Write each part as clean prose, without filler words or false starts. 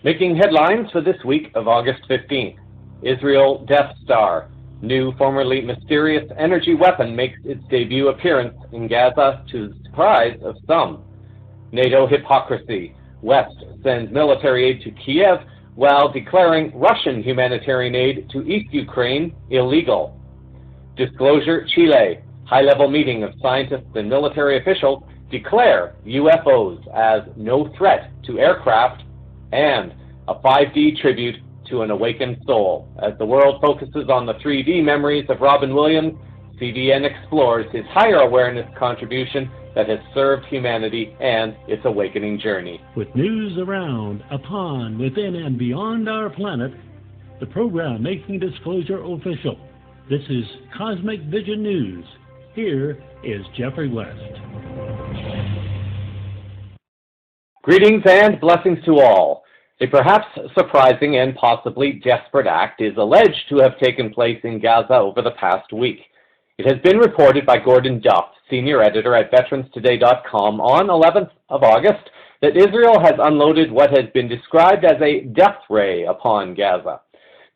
Making headlines for this week of August 15th. Israel Death Star. New, formerly mysterious energy weapon makes its debut appearance in Gaza to the surprise of some. NATO hypocrisy. West sends military aid to Kiev while declaring Russian humanitarian aid to East Ukraine illegal. Disclosure Chile. High-level meeting of scientists and military officials declare UFOs as no threat to aircraft, and a 5D tribute to an awakened soul. As the world focuses on the 3D memories of Robin Williams, CVN explores his higher awareness contribution that has served humanity and its awakening journey. With news around, upon, within, and beyond our planet, the program making disclosure official. This is Cosmic Vision News. Here is Jeffrey West. Greetings and blessings to all. A perhaps surprising and possibly desperate act is alleged to have taken place in Gaza over the past week. It has been reported by Gordon Duff, senior editor at veteranstoday.com, on 11th of August that Israel has unloaded what has been described as a death ray upon Gaza.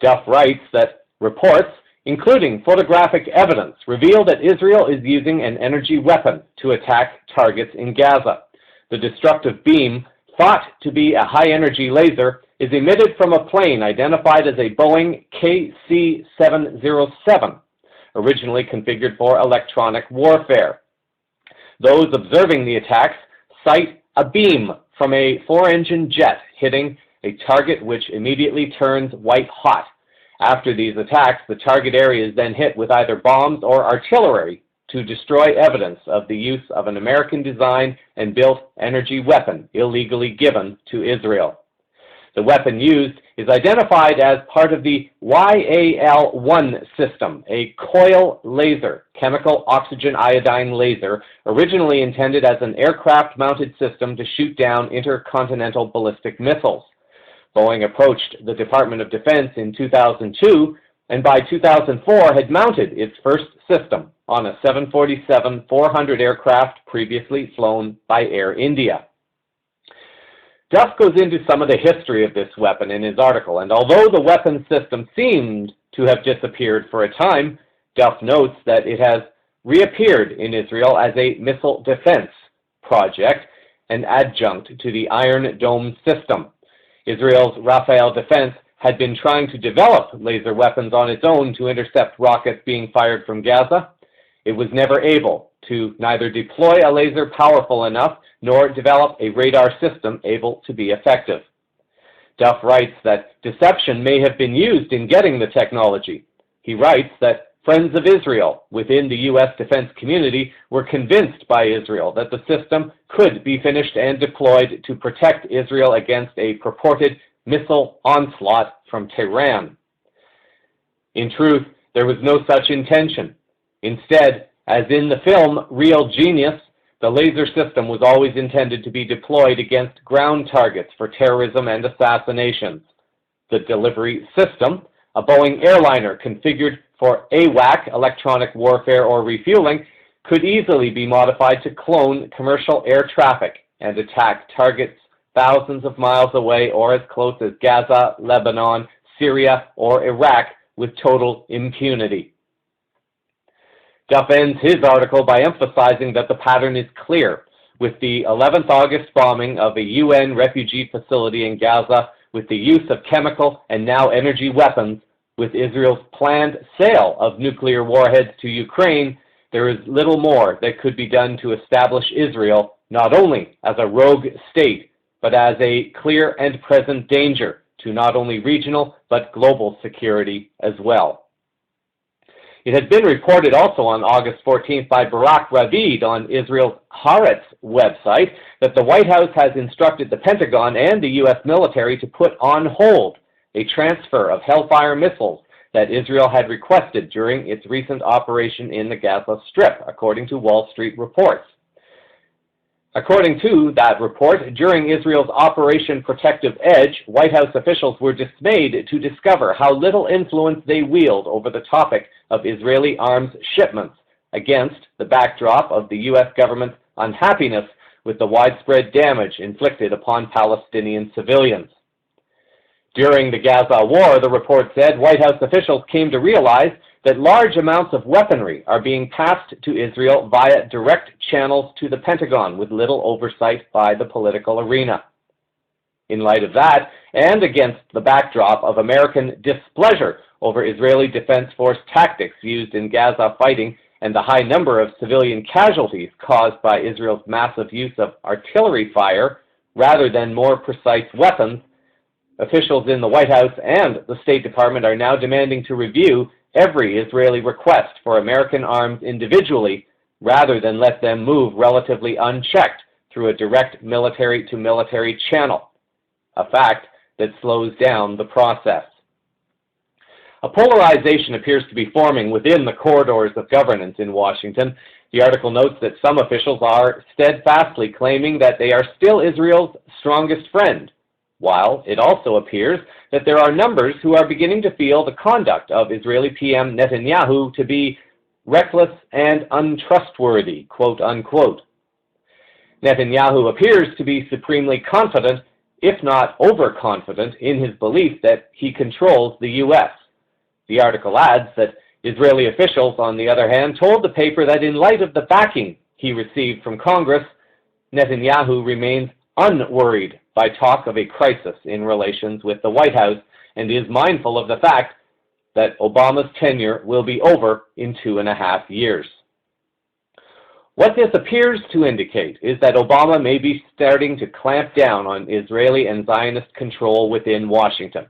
Duff writes that reports, including photographic evidence, reveal that Israel is using an energy weapon to attack targets in Gaza. The destructive beam, thought to be a high-energy laser, is emitted from a plane identified as a Boeing KC-707, originally configured for electronic warfare. Those observing the attacks cite a beam from a four-engine jet hitting a target which immediately turns white hot. After these attacks, the target area is then hit with either bombs or artillery to destroy evidence of the use of an American-designed and built energy weapon illegally given to Israel. The weapon used is identified as part of the YAL-1 system, a coil laser, chemical oxygen iodine laser, originally intended as an aircraft-mounted system to shoot down intercontinental ballistic missiles. Boeing approached the Department of Defense in 2002, and by 2004 had mounted its first system on a 747-400 aircraft previously flown by Air India. Duff goes into some of the history of this weapon in his article, and although the weapon system seemed to have disappeared for a time, Duff notes that it has reappeared in Israel as a missile defense project, an adjunct to the Iron Dome system. Israel's Rafael defense had been trying to develop laser weapons on its own to intercept rockets being fired from Gaza. It was never able to neither deploy a laser powerful enough nor develop a radar system able to be effective. Duff writes that deception may have been used in getting the technology. He writes that friends of Israel within the U.S. defense community were convinced by Israel that the system could be finished and deployed to protect Israel against a purported missile onslaught from Tehran. In truth, there was no such intention. Instead, as in the film Real Genius, the laser system was always intended to be deployed against ground targets for terrorism and assassinations. The delivery system, a Boeing airliner configured for AWAC, electronic warfare or refueling, could easily be modified to clone commercial air traffic and attack targets thousands of miles away or as close as Gaza, Lebanon, Syria, or Iraq with total impunity. Duff ends his article by emphasizing that the pattern is clear, with the 11th August bombing of a UN refugee facility in Gaza, with the use of chemical and now energy weapons, with Israel's planned sale of nuclear warheads to Ukraine. There is little more that could be done to establish Israel not only as a rogue state, but as a clear and present danger to not only regional but global security as well. It has been reported also on August 14th by Barak Ravid on Israel's Haaretz website that the White House has instructed the Pentagon and the U.S. military to put on hold a transfer of Hellfire missiles that Israel had requested during its recent operation in the Gaza Strip, according to Wall Street reports. According to that report, during Israel's Operation Protective Edge, White House officials were dismayed to discover how little influence they wield over the topic of Israeli arms shipments, against the backdrop of the U.S. government's unhappiness with the widespread damage inflicted upon Palestinian civilians. During the Gaza war, the report said, White House officials came to realize that large amounts of weaponry are being passed to Israel via direct channels to the Pentagon with little oversight by the political arena. In light of that, and against the backdrop of American displeasure over Israeli Defense Force tactics used in Gaza fighting and the high number of civilian casualties caused by Israel's massive use of artillery fire rather than more precise weapons, officials in the White House and the State Department are now demanding to review every Israeli request for American arms individually rather than let them move relatively unchecked through a direct military-to-military channel, a fact that slows down the process. A polarization appears to be forming within the corridors of governance in Washington. The article notes that some officials are steadfastly claiming that they are still Israel's strongest friend, while it also appears that there are numbers who are beginning to feel the conduct of Israeli PM Netanyahu to be reckless and untrustworthy, quote unquote. Netanyahu appears to be supremely confident, if not overconfident, in his belief that he controls the U.S. The article adds that Israeli officials, on the other hand, told the paper that in light of the backing he received from Congress, Netanyahu remains unworried by talk of a crisis in relations with the White House and is mindful of the fact that Obama's tenure will be over in 2.5 years. What this appears to indicate is that Obama may be starting to clamp down on Israeli and Zionist control within Washington.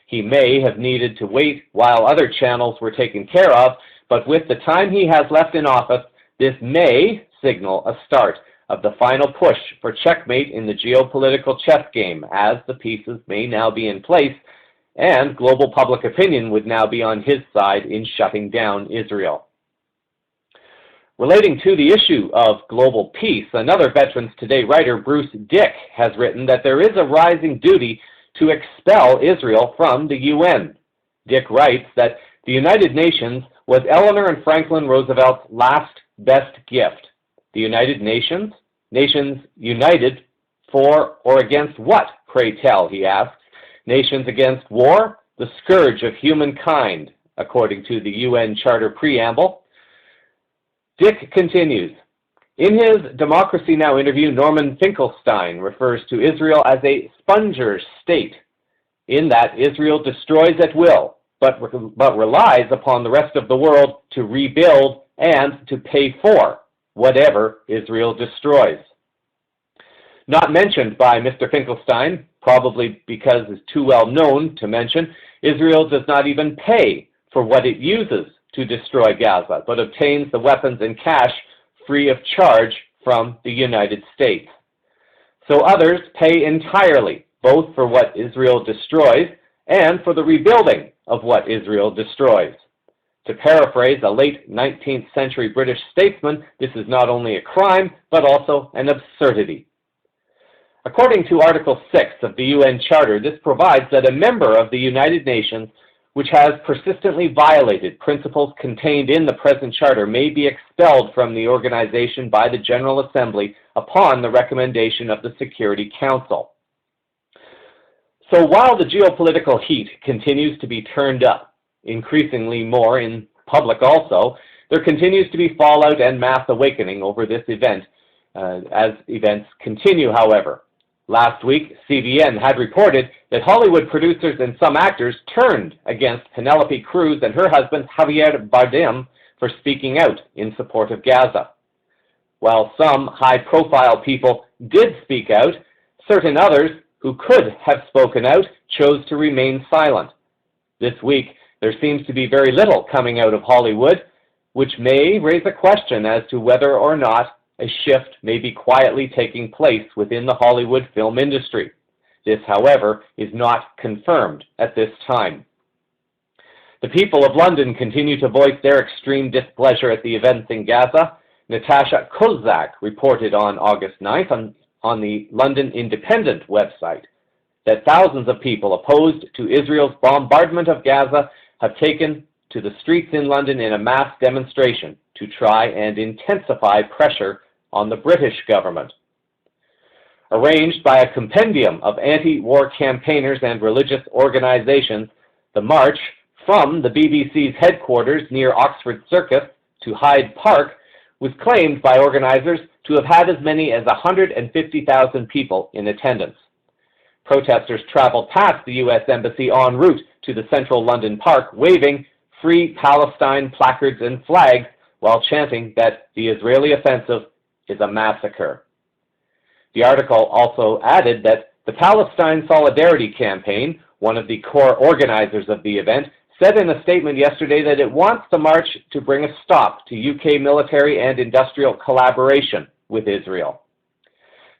He may have needed to wait while other channels were taken care of, but with the time he has left in office, this may signal a start of the final push for checkmate in the geopolitical chess game, as the pieces may now be in place, and global public opinion would now be on his side in shutting down Israel. Relating to the issue of global peace, another Veterans Today writer, Bruce Dick, has written that there is a rising duty to expel Israel from the UN. Dick writes that the United Nations was Eleanor and Franklin Roosevelt's last best gift. The United Nations? Nations united for or against what, pray tell, he asks. Nations against war? The scourge of humankind, according to the UN Charter Preamble. Dick continues, in his Democracy Now! Interview, Norman Finkelstein refers to Israel as a sponger state, in that Israel destroys at will, but relies upon the rest of the world to rebuild and to pay for whatever Israel destroys. Not mentioned by Mr. Finkelstein, probably because it's too well known to mention, Israel does not even pay for what it uses to destroy Gaza, but obtains the weapons and cash free of charge from the United States. So others pay entirely, both for what Israel destroys and for the rebuilding of what Israel destroys. To paraphrase a late 19th century British statesman, this is not only a crime, but also an absurdity. According to Article 6 of the UN Charter, this provides that a member of the United Nations which has persistently violated principles contained in the present charter may be expelled from the organization by the General Assembly upon the recommendation of the Security Council. So while the geopolitical heat continues to be turned up, increasingly more in public also, there continues to be fallout and mass awakening over this event as events continue, however. Last week, CVN had reported that Hollywood producers and some actors turned against Penelope Cruz and her husband Javier Bardem for speaking out in support of Gaza. While some high-profile people did speak out, certain others who could have spoken out chose to remain silent. This week, there seems to be very little coming out of Hollywood, which may raise a question as to whether or not a shift may be quietly taking place within the Hollywood film industry. This, however, is not confirmed at this time. The people of London continue to voice their extreme displeasure at the events in Gaza. Natasha Kozak reported on August 9th on the London Independent website that thousands of people opposed to Israel's bombardment of Gaza have taken to the streets in London in a mass demonstration to try and intensify pressure on the British government. Arranged by a compendium of anti-war campaigners and religious organizations, the march from the BBC's headquarters near Oxford Circus to Hyde Park was claimed by organizers to have had as many as 150,000 people in attendance. Protesters traveled past the U.S. Embassy en route to the central London park, waving Free Palestine placards and flags while chanting that the Israeli offensive is a massacre. The article also added that the Palestine Solidarity Campaign, one of the core organizers of the event, said in a statement yesterday that it wants the march to bring a stop to UK military and industrial collaboration with Israel.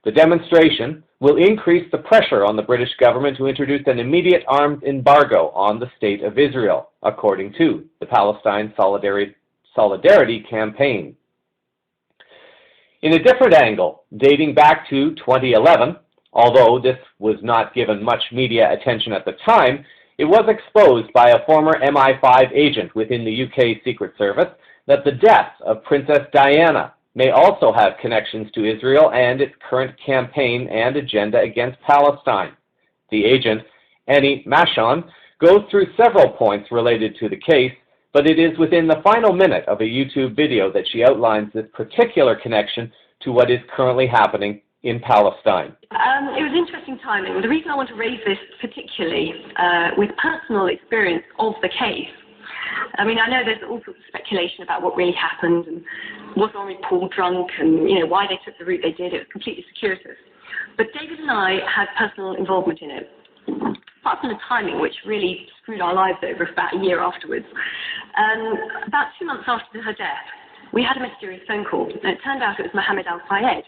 The demonstration will increase the pressure on the British government to introduce an immediate arms embargo on the State of Israel, according to the Palestine Solidarity Campaign. In a different angle, dating back to 2011, although this was not given much media attention at the time, it was exposed by a former MI5 agent within the UK Secret Service that the death of Princess Diana may also have connections to Israel and its current campaign and agenda against Palestine. The agent, Annie Machon, goes through several points related to the case, but it is within the final minute of a YouTube video that she outlines this particular connection to what is currently happening in Palestine. It was interesting timing. The reason I want to raise this particularly with personal experience of the case. I mean, I know there's all sorts of speculation about what really happened and was Henri Paul drunk and, you know, why they took the route they did. It was completely circuitous. But David and I had personal involvement in it. Apart from the timing, which really screwed our lives over for about a year afterwards. About 2 months after her death, we had a mysterious phone call. And it turned out it was Mohammed Al-Fayed,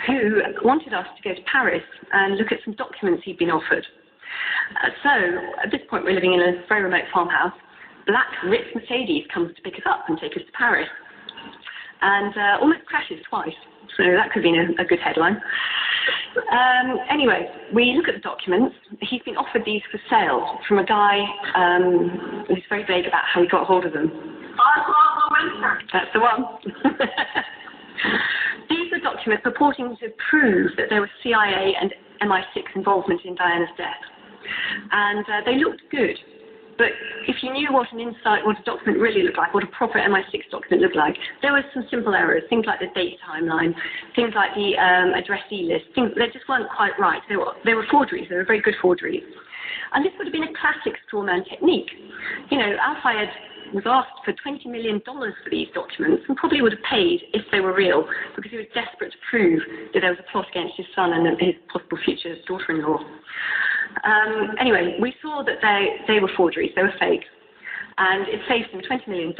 who wanted us to go to Paris and look at some documents he'd been offered. So, at this point, we're living in a very remote farmhouse. Black Ritz Mercedes comes to pick us up and take us to Paris. And almost crashes twice. So that could have been a good headline. Anyway, we look at the documents. He's been offered these for sale from a guy who's very vague about how he got hold of them. That's the one. These are documents purporting to prove that there was CIA and MI6 involvement in Diana's death. And they looked good. But if you knew what a document really looked like, what a proper MI6 document looked like, there were some simple errors, things like the date timeline, things like the addressee list, they just weren't quite right. They were forgeries, they were very good forgeries. And this would have been a classic straw man technique. You know, Al-Fayed was asked for $20 million for these documents and probably would have paid if they were real because he was desperate to prove that there was a plot against his son and his possible future daughter-in-law. Anyway, we saw that they were forgeries, they were fake. And it saved him $20 million,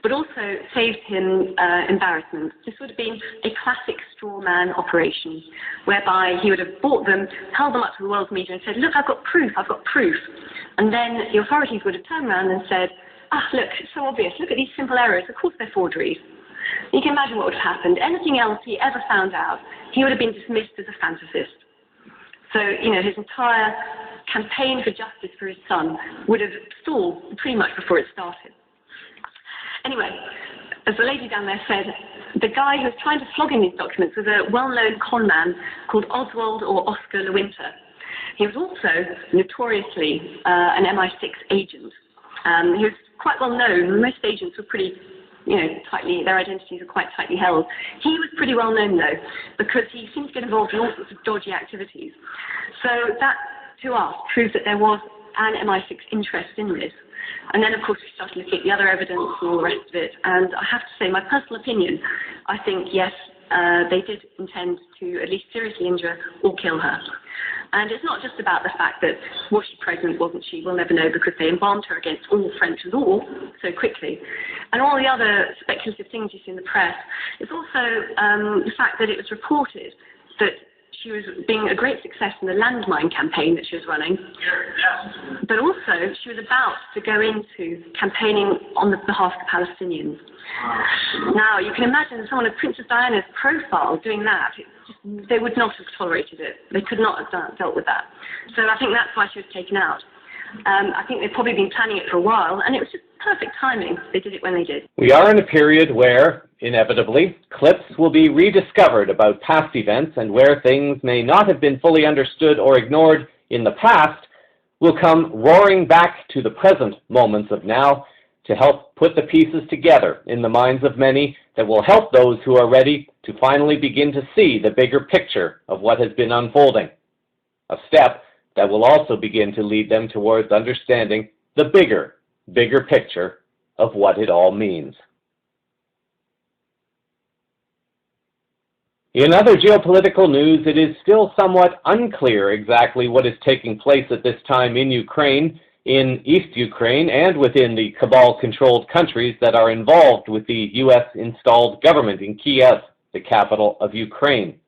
but also saved him embarrassment. This would have been a classic straw man operation, whereby he would have bought them, held them up to the world's media and said, look, I've got proof. And then the authorities would have turned around and said, look, it's so obvious, look at these simple errors, of course they're forgeries. You can imagine what would have happened. Anything else he ever found out, he would have been dismissed as a fantasist. So, you know, his entire campaign for justice for his son would have stalled pretty much before it started. Anyway, as the lady down there said, the guy who was trying to flog in these documents was a well-known con man called Oswald or Oscar Lewinter. He was also notoriously an MI6 agent. He was quite well known. Most agents were pretty, their identities are quite tightly held. He was pretty well known though, because he seemed to get involved in all sorts of dodgy activities. So that, to us, proves that there was an MI6 interest in this. And then, of course, we started looking at the other evidence and all the rest of it. And I have to say, my personal opinion, I think, yes, they did intend to at least seriously injure or kill her. And it's not just about the fact that was she pregnant, wasn't she? We'll never know because they embalmed her against all French law so quickly. And all the other speculative things you see in the press. It's also the fact that it was reported that she was being a great success in the landmine campaign that she was running. But also, she was about to go into campaigning on the behalf of the Palestinians. Now, you can imagine someone of Princess Diana's profile doing that. They would not have tolerated it. They could not have dealt with that. So I think that's why she was taken out. I think they've probably been planning it for a while, and it was just perfect timing. They did it when they did. We are in a period where Inevitably, clips will be rediscovered about past events, and where things may not have been fully understood or ignored in the past will come roaring back to the present moments of now to help put the pieces together in the minds of many that will help those who are ready to finally begin to see the bigger picture of what has been unfolding. A step that will also begin to lead them towards understanding the bigger picture of what it all means. In other geopolitical news, it is still somewhat unclear exactly what is taking place at this time in Ukraine, in East Ukraine, and within the cabal-controlled countries that are involved with the U.S.-installed government in Kiev, the capital of Ukraine.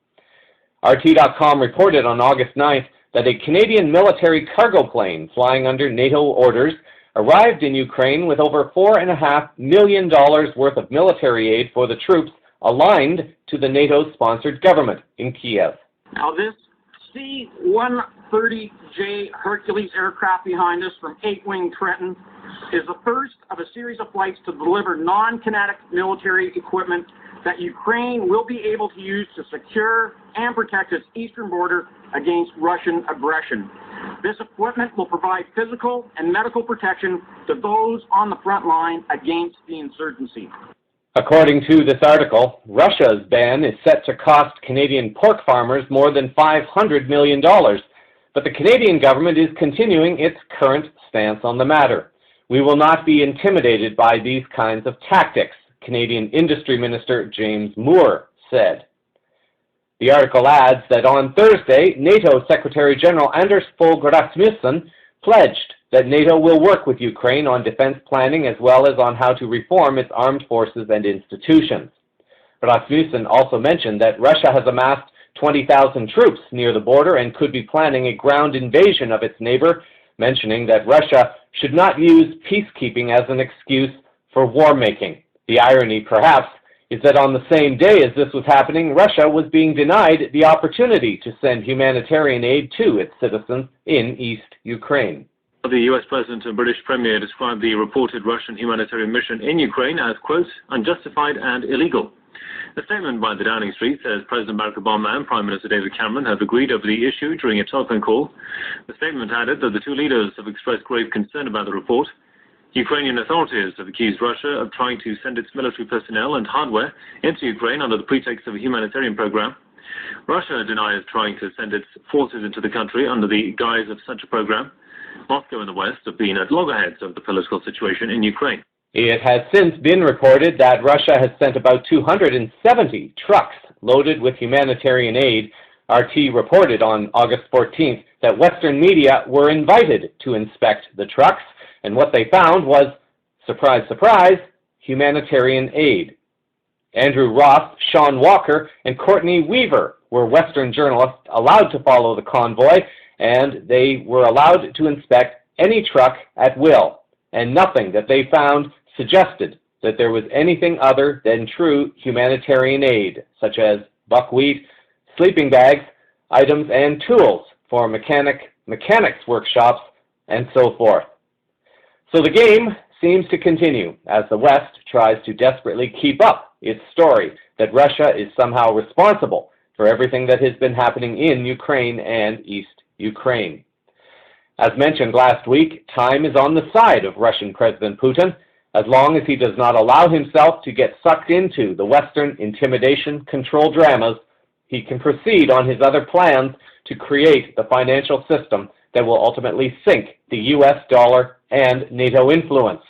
RT.com reported on August 9th that a Canadian military cargo plane flying under NATO orders arrived in Ukraine with over $4.5 million worth of military aid for the troops aligned to the NATO-sponsored government in Kiev. Now this C-130J Hercules aircraft behind us from 8-Wing Trenton is the first of a series of flights to deliver non-kinetic military equipment that Ukraine will be able to use to secure and protect its eastern border against Russian aggression. This equipment will provide physical and medical protection to those on the front line against the insurgency. According to this article, Russia's ban is set to cost Canadian pork farmers more than $500 million, but the Canadian government is continuing its current stance on the matter. We will not be intimidated by these kinds of tactics, Canadian Industry Minister James Moore said. The article adds that on Thursday, NATO Secretary General Anders Fogh Rasmussen pledged that NATO will work with Ukraine on defense planning as well as on how to reform its armed forces and institutions. Rasmussen also mentioned that Russia has amassed 20,000 troops near the border and could be planning a ground invasion of its neighbor, mentioning that Russia should not use peacekeeping as an excuse for war-making. The irony, perhaps, is that on the same day as this was happening, Russia was being denied the opportunity to send humanitarian aid to its citizens in East Ukraine. The U.S. President and British Premier described the reported Russian humanitarian mission in Ukraine as, quote, unjustified and illegal. A statement by the Downing Street says President Barack Obama and Prime Minister David Cameron have agreed over the issue during a telephone call. The statement added that the two leaders have expressed grave concern about the report. Ukrainian authorities have accused Russia of trying to send its military personnel and hardware into Ukraine under the pretext of a humanitarian program. Russia denies trying to send its forces into the country under the guise of such a program. Moscow and the West have been at loggerheads of the political situation in Ukraine. It has since been reported that Russia has sent about 270 trucks loaded with humanitarian aid. RT reported on August 14th that Western media were invited to inspect the trucks, and what they found was, surprise, surprise, humanitarian aid. Andrew Ross, Sean Walker, and Courtney Weaver were Western journalists allowed to follow the convoy, and they were allowed to inspect any truck at will, and nothing that they found suggested that there was anything other than true humanitarian aid, such as buckwheat, sleeping bags, items, and tools for mechanics workshops, and so forth. So the game seems to continue as the West tries to desperately keep up its story that Russia is somehow responsible for everything that has been happening in Ukraine and East Ukraine. As mentioned last week, time is on the side of Russian President Putin, as long as he does not allow himself to get sucked into the Western intimidation control dramas. He can proceed on his other plans to create the financial system that will ultimately sink the US dollar and NATO influence.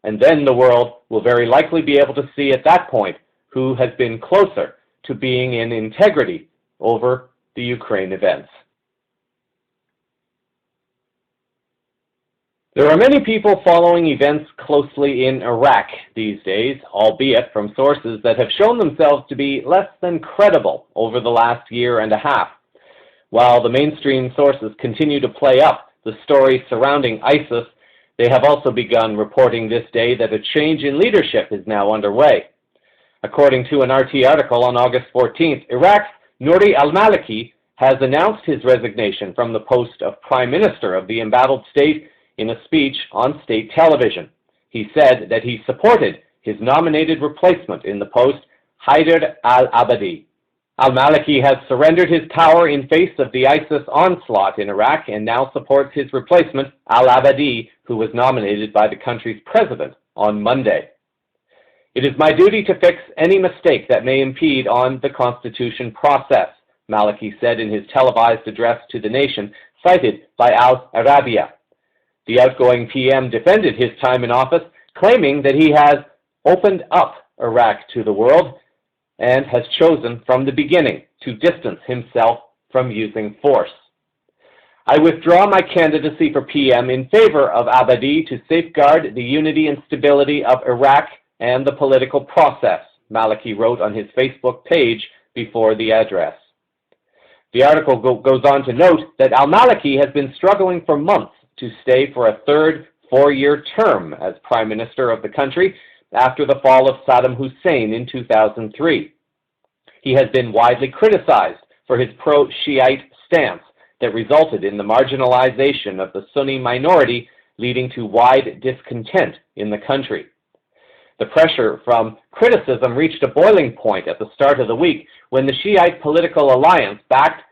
And then the world will very likely be able to see at that point who has been closer to being in integrity over the Ukraine events. There are many people following events closely in Iraq these days, albeit from sources that have shown themselves to be less than credible over the last year and a half. While the mainstream sources continue to play up the story surrounding ISIS, they have also begun reporting this day that a change in leadership is now underway. According to an RT article on August 14th, Iraq's Nouri al-Maliki has announced his resignation from the post of Prime Minister of the embattled state in a speech on state television. He said that he supported his nominated replacement in the post, Haider al-Abadi. Al-Maliki has surrendered his power in face of the ISIS onslaught in Iraq and now supports his replacement, al-Abadi, who was nominated by the country's president on Monday. "It is my duty to fix any mistake that may impede on the constitution process," Maliki said in his televised address to the nation, cited by Al Arabiya. The outgoing PM defended his time in office, claiming that he has opened up Iraq to the world and has chosen from the beginning to distance himself from using force. "I withdraw my candidacy for PM in favor of Abadi to safeguard the unity and stability of Iraq and the political process," Maliki wrote on his Facebook page before the address. The article goes on to note that al-Maliki has been struggling for months to stay for a third four-year term as Prime Minister of the country after the fall of Saddam Hussein in 2003. He has been widely criticized for his pro-Shiite stance that resulted in the marginalization of the Sunni minority, leading to wide discontent in the country. The pressure from criticism reached a boiling point at the start of the week when the Shiite political alliance backed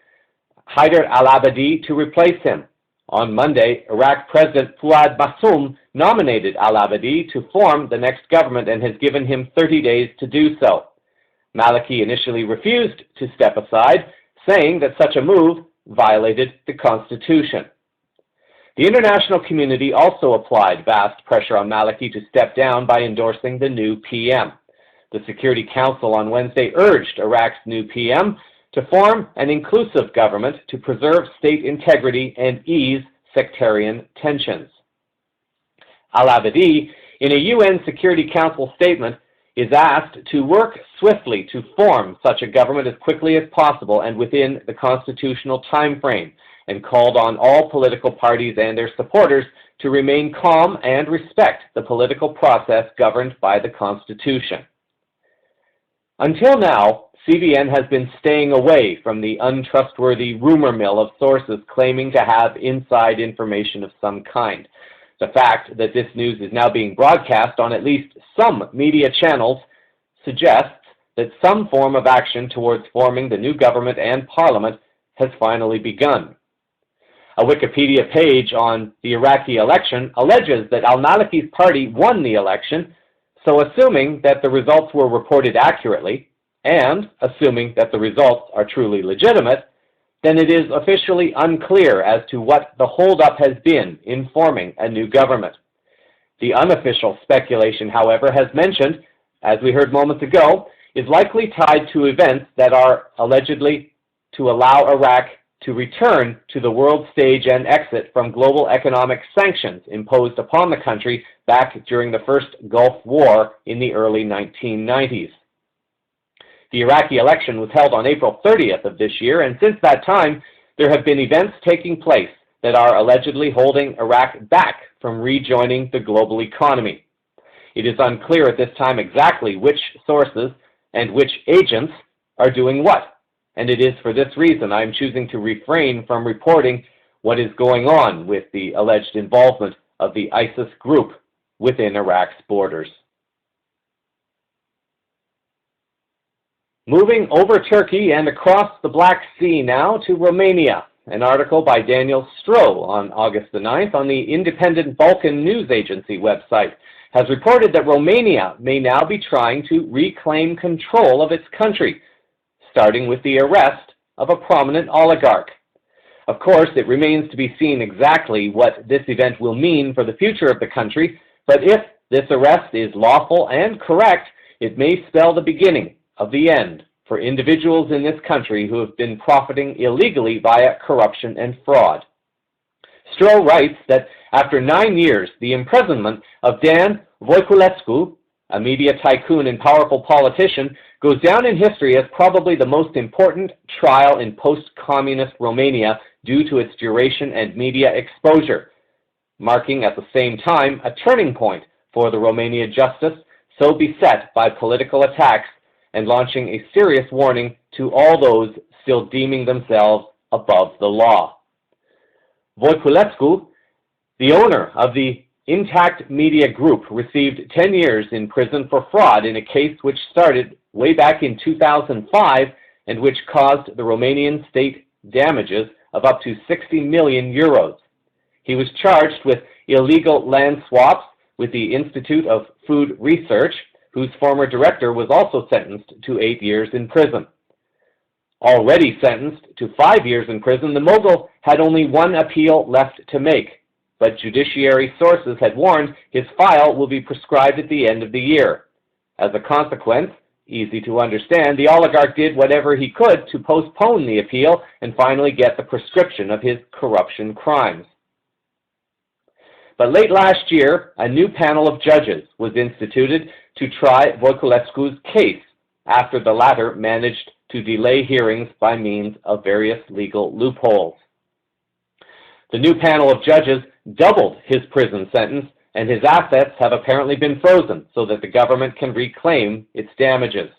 Haider al-Abadi to replace him. On Monday, Iraq President Fuad Massoum nominated al-Abadi to form the next government and has given him 30 days to do so. Maliki initially refused to step aside, saying that such a move violated the Constitution. The international community also applied vast pressure on Maliki to step down by endorsing the new PM. The Security Council on Wednesday urged Iraq's new PM to form an inclusive government to preserve state integrity and ease sectarian tensions. Al-Abadi, in a UN Security Council statement, is asked to work swiftly to form such a government as quickly as possible and within the constitutional time frame, and called on all political parties and their supporters to remain calm and respect the political process governed by the Constitution. Until now, CVN has been staying away from the untrustworthy rumor mill of sources claiming to have inside information of some kind. The fact that this news is now being broadcast on at least some media channels suggests that some form of action towards forming the new government and parliament has finally begun. A Wikipedia page on the Iraqi election alleges that al-Maliki's party won the election, so assuming that the results were reported accurately, and assuming that the results are truly legitimate, then it is officially unclear as to what the holdup has been in forming a new government. The unofficial speculation, however, has mentioned, as we heard moments ago, is likely tied to events that are allegedly to allow Iraq to return to the world stage and exit from global economic sanctions imposed upon the country back during the First Gulf War in the early 1990s. The Iraqi election was held on April 30th of this year, and since that time, there have been events taking place that are allegedly holding Iraq back from rejoining the global economy. It is unclear at this time exactly which sources and which agents are doing what, and it is for this reason I am choosing to refrain from reporting what is going on with the alleged involvement of the ISIS group within Iraq's borders. Moving over Turkey and across the Black Sea now to Romania. An article by Daniel Stroh on August the 9th on the Independent Balkan News Agency website has reported that Romania may now be trying to reclaim control of its country, starting with the arrest of a prominent oligarch. Of course, it remains to be seen exactly what this event will mean for the future of the country, but if this arrest is lawful and correct, it may spell the beginning of the end for individuals in this country who have been profiting illegally via corruption and fraud. Stroh writes that after 9 years, the imprisonment of Dan Voiculescu, a media tycoon and powerful politician, goes down in history as probably the most important trial in post-communist Romania due to its duration and media exposure, marking at the same time a turning point for the Romania justice so beset by political attacks and launching a serious warning to all those still deeming themselves above the law. Voiculescu, the owner of the Intact Media Group received 10 years in prison for fraud in a case which started way back in 2005 and which caused the Romanian state damages of up to 60 million euros. He was charged with illegal land swaps with the Institute of Food Research, whose former director was also sentenced to 8 years in prison. Already sentenced to 5 years in prison, the mogul had only one appeal left to make, but judiciary sources had warned his file will be prescribed at the end of the year. As a consequence, easy to understand, the oligarch did whatever he could to postpone the appeal and finally get the prescription of his corruption crimes. But late last year, a new panel of judges was instituted to try Voiculescu's case after the latter managed to delay hearings by means of various legal loopholes. The new panel of judges doubled his prison sentence, and his assets have apparently been frozen so that the government can reclaim its damages.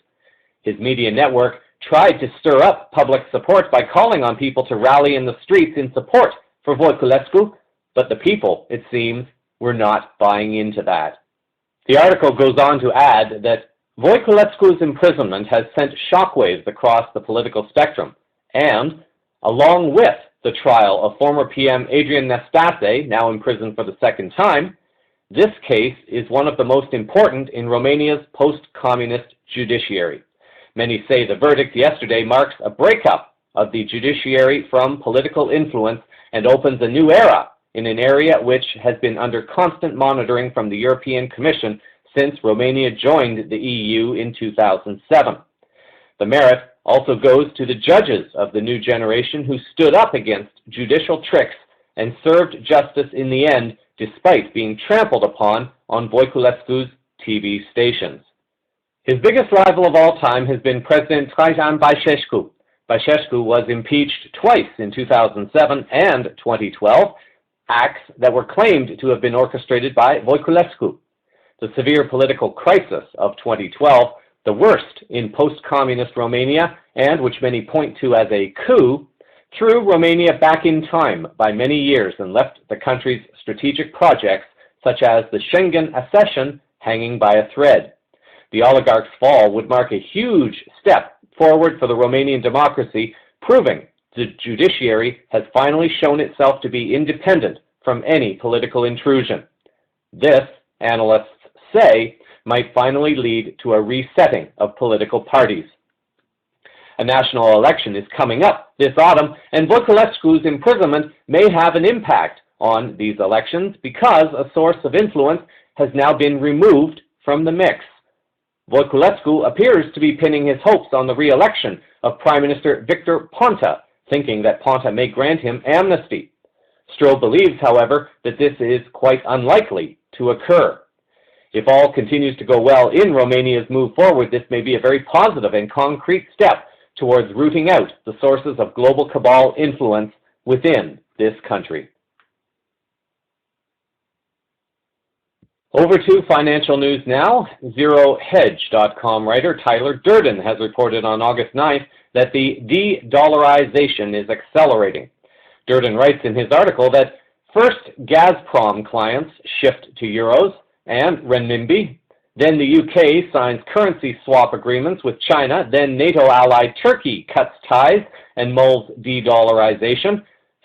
His media network tried to stir up public support by calling on people to rally in the streets in support for Voiculescu, but the people, it seems, were not buying into that. The article goes on to add that Voiculescu's imprisonment has sent shockwaves across the political spectrum, and, along with the trial of former PM Adrian Năstase, now in prison for the second time, this case is one of the most important in Romania's post-communist judiciary. Many say the verdict yesterday marks a breakup of the judiciary from political influence and opens a new era in an area which has been under constant monitoring from the European Commission since Romania joined the EU in 2007. The merit also goes to the judges of the new generation who stood up against judicial tricks and served justice in the end despite being trampled upon on Voiculescu's TV stations. His biggest rival of all time has been President Traian Băsescu. Băsescu was impeached twice in 2007 and 2012, acts that were claimed to have been orchestrated by Voiculescu. The severe political crisis of 2012, the worst in post-communist Romania, and which many point to as a coup, threw Romania back in time by many years and left the country's strategic projects, such as the Schengen accession, hanging by a thread. The oligarch's fall would mark a huge step forward for the Romanian democracy, proving the judiciary has finally shown itself to be independent from any political intrusion. This, analysts say, might finally lead to a resetting of political parties. A national election is coming up this autumn, and Voiculescu's imprisonment may have an impact on these elections because a source of influence has now been removed from the mix. Voiculescu appears to be pinning his hopes on the re-election of Prime Minister Victor Ponta, thinking that Ponta may grant him amnesty. Stroh believes, however, that this is quite unlikely to occur. If all continues to go well in Romania's move forward, this may be a very positive and concrete step towards rooting out the sources of global cabal influence within this country. Over to financial news now. ZeroHedge.com writer Tyler Durden has reported on August 9th that the de-dollarization is accelerating. Durden writes in his article that first Gazprom clients shift to euros and renminbi, then the UK signs currency swap agreements with China, then NATO ally Turkey cuts ties and mulls de-dollarization,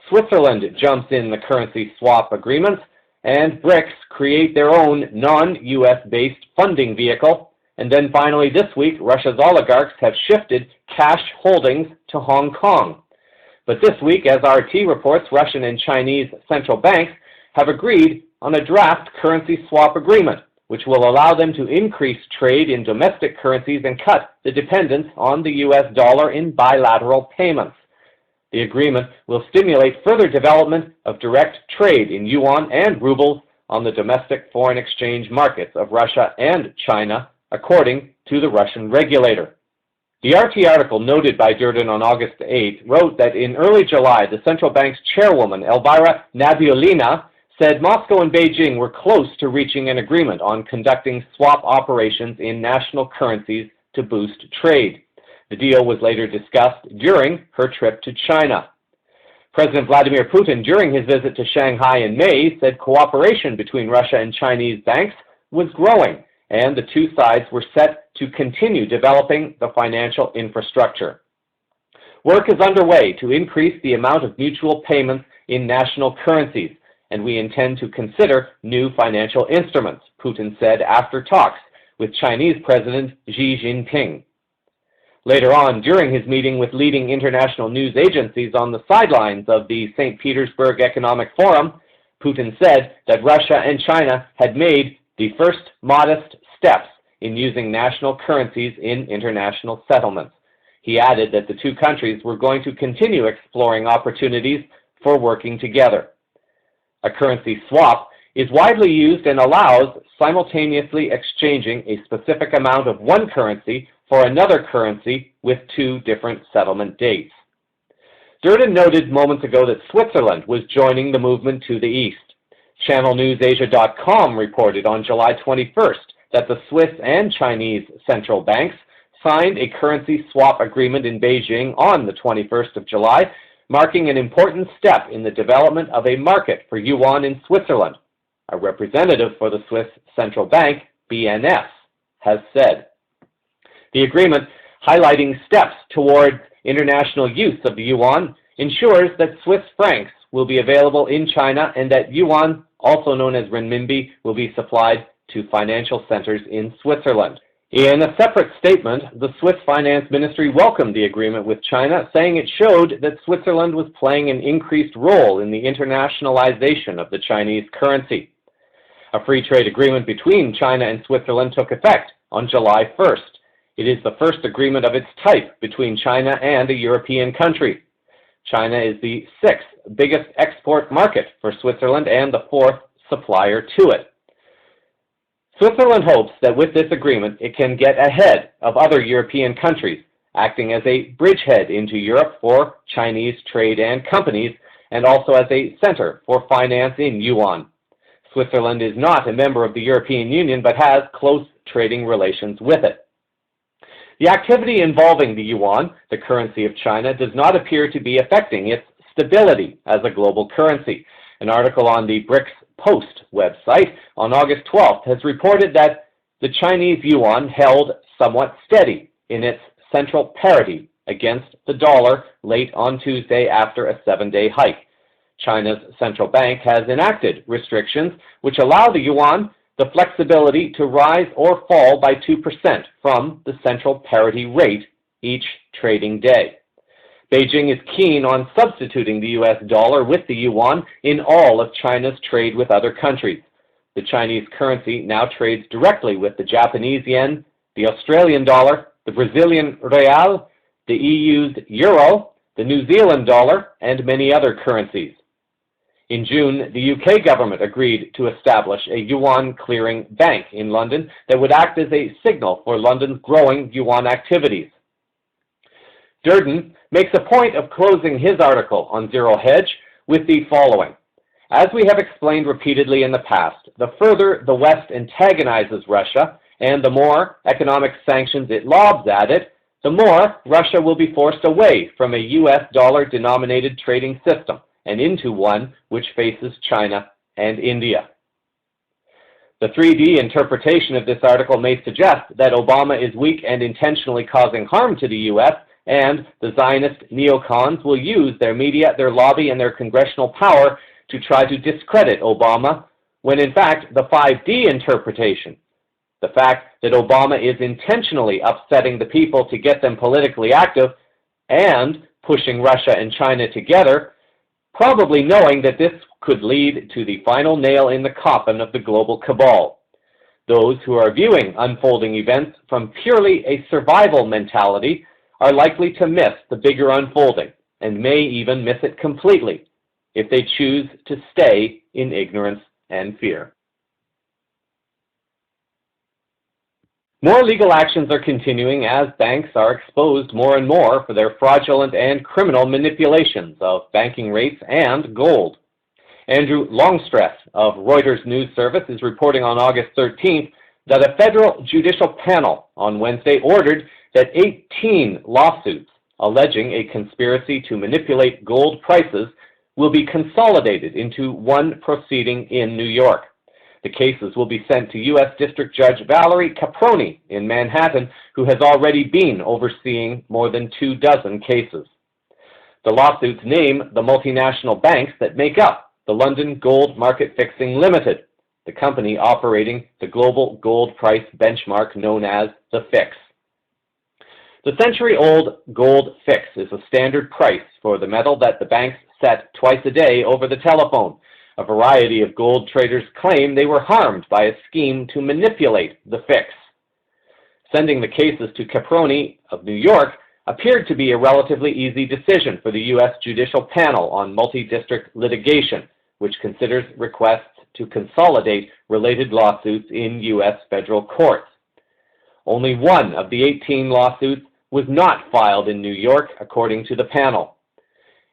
Switzerland jumps in the currency swap agreements, and BRICS create their own non-US based funding vehicle, and then finally this week Russia's oligarchs have shifted cash holdings to Hong Kong. But this week, as RT reports, Russian and Chinese central banks have agreed on a draft currency swap agreement, which will allow them to increase trade in domestic currencies and cut the dependence on the US dollar in bilateral payments. The agreement will stimulate further development of direct trade in yuan and rubles on the domestic foreign exchange markets of Russia and China, according to the Russian regulator. The RT article noted by Durden on August 8 wrote that in early July, the central bank's chairwoman, Elvira Nabiullina, said Moscow and Beijing were close to reaching an agreement on conducting swap operations in national currencies to boost trade. The deal was later discussed during her trip to China. President Vladimir Putin, during his visit to Shanghai in May, said cooperation between Russia and Chinese banks was growing, and the two sides were set to continue developing the financial infrastructure. Work is underway to increase the amount of mutual payments in national currencies, and we intend to consider new financial instruments, Putin said after talks with Chinese President Xi Jinping. Later on, during his meeting with leading international news agencies on the sidelines of the St. Petersburg Economic Forum, Putin said that Russia and China had made the first modest steps in using national currencies in international settlements. He added that the two countries were going to continue exploring opportunities for working together. A currency swap is widely used and allows simultaneously exchanging a specific amount of one currency for another currency with two different settlement dates. Durden noted moments ago that Switzerland was joining the movement to the east. ChannelNewsAsia.com reported on July 21st that the Swiss and Chinese central banks signed a currency swap agreement in Beijing on the 21st of July, marking an important step in the development of a market for yuan in Switzerland, a representative for the Swiss Central Bank, BNS, has said. The agreement, highlighting steps toward international use of the yuan, ensures that Swiss francs will be available in China and that yuan, also known as renminbi, will be supplied to financial centers in Switzerland. In a separate statement, the Swiss Finance Ministry welcomed the agreement with China, saying it showed that Switzerland was playing an increased role in the internationalization of the Chinese currency. A free trade agreement between China and Switzerland took effect on July 1st. It is the first agreement of its type between China and a European country. China is the sixth biggest export market for Switzerland and the fourth supplier to it. Switzerland hopes that with this agreement it can get ahead of other European countries, acting as a bridgehead into Europe for Chinese trade and companies, and also as a center for finance in yuan. Switzerland is not a member of the European Union but has close trading relations with it. The activity involving the yuan, the currency of China, does not appear to be affecting its stability as a global currency. An article on the BRICS Post website on August 12th has reported that the Chinese yuan held somewhat steady in its central parity against the dollar late on Tuesday after a 7-day hike. China's central bank has enacted restrictions which allow the yuan the flexibility to rise or fall by 2% from the central parity rate each trading day. Beijing is keen on substituting the US dollar with the yuan in all of China's trade with other countries. The Chinese currency now trades directly with the Japanese yen, the Australian dollar, the Brazilian real, the EU's euro, the New Zealand dollar, and many other currencies. In June, the UK government agreed to establish a yuan clearing bank in London that would act as a signal for London's growing yuan activities. Durden makes a point of closing his article on Zero Hedge with the following. As we have explained repeatedly in the past, the further the West antagonizes Russia and the more economic sanctions it lobs at it, the more Russia will be forced away from a US dollar-denominated trading system and into one which faces China and India. The 3D interpretation of this article may suggest that Obama is weak and intentionally causing harm to the U.S., and the Zionist neocons will use their media, their lobby, and their congressional power to try to discredit Obama, when in fact the 5D interpretation, the fact that Obama is intentionally upsetting the people to get them politically active and pushing Russia and China together, probably knowing that this could lead to the final nail in the coffin of the global cabal. Those who are viewing unfolding events from purely a survival mentality are likely to miss the bigger unfolding, and may even miss it completely, if they choose to stay in ignorance and fear. More legal actions are continuing as banks are exposed more and more for their fraudulent and criminal manipulations of banking rates and gold. Andrew Longstress of Reuters News Service is reporting on August 13th that a federal judicial panel on Wednesday ordered that 18 lawsuits alleging a conspiracy to manipulate gold prices will be consolidated into one proceeding in New York. The cases will be sent to U.S. District Judge Valerie Caproni in Manhattan, who has already been overseeing more than 24 cases. The lawsuits name the multinational banks that make up the London Gold Market Fixing Limited, the company operating the global gold price benchmark known as the FIX. The century-old gold FIX is a standard price for the metal that the banks set twice a day over the telephone. A variety of gold traders claim they were harmed by a scheme to manipulate the FIX. Sending the cases to Caproni of New York appeared to be a relatively easy decision for the U.S. Judicial Panel on Multi-District Litigation, which considers requests to consolidate related lawsuits in U.S. federal courts. Only one of the 18 lawsuits was not filed in New York, according to the panel.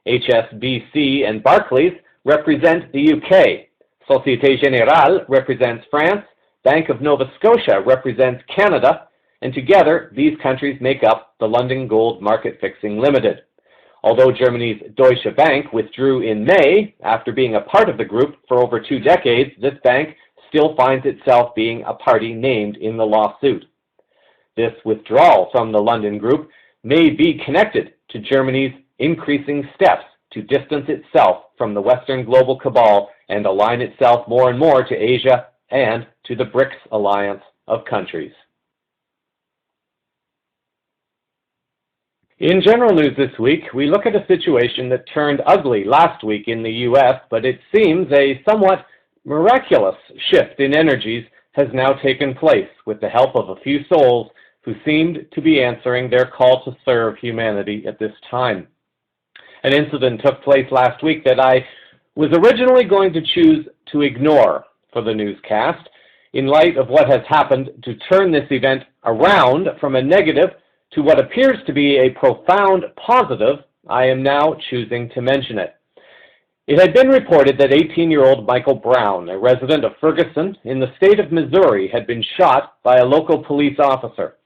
HSBC and Barclays represent the UK. Société Générale represents France. Bank of Nova Scotia represents Canada. And together, these countries make up the London Gold Market Fixing Limited. Although Germany's Deutsche Bank withdrew in May, after being a part of the group for over 2 decades, this bank still finds itself being a party named in the lawsuit. This withdrawal from the London group may be connected to Germany's increasing steps to distance itself from the Western global cabal and align itself more and more to Asia and to the BRICS alliance of countries. In general news this week, we look at a situation that turned ugly last week in the U.S., but it seems a somewhat miraculous shift in energies has now taken place with the help of a few souls who seemed to be answering their call to serve humanity at this time. An incident took place last week that I was originally going to choose to ignore for the newscast. In light of what has happened to turn this event around from a negative to what appears to be a profound positive, I am now choosing to mention it. It had been reported that 18-year-old Michael Brown, a resident of Ferguson in the state of Missouri, had been shot by a local police officer.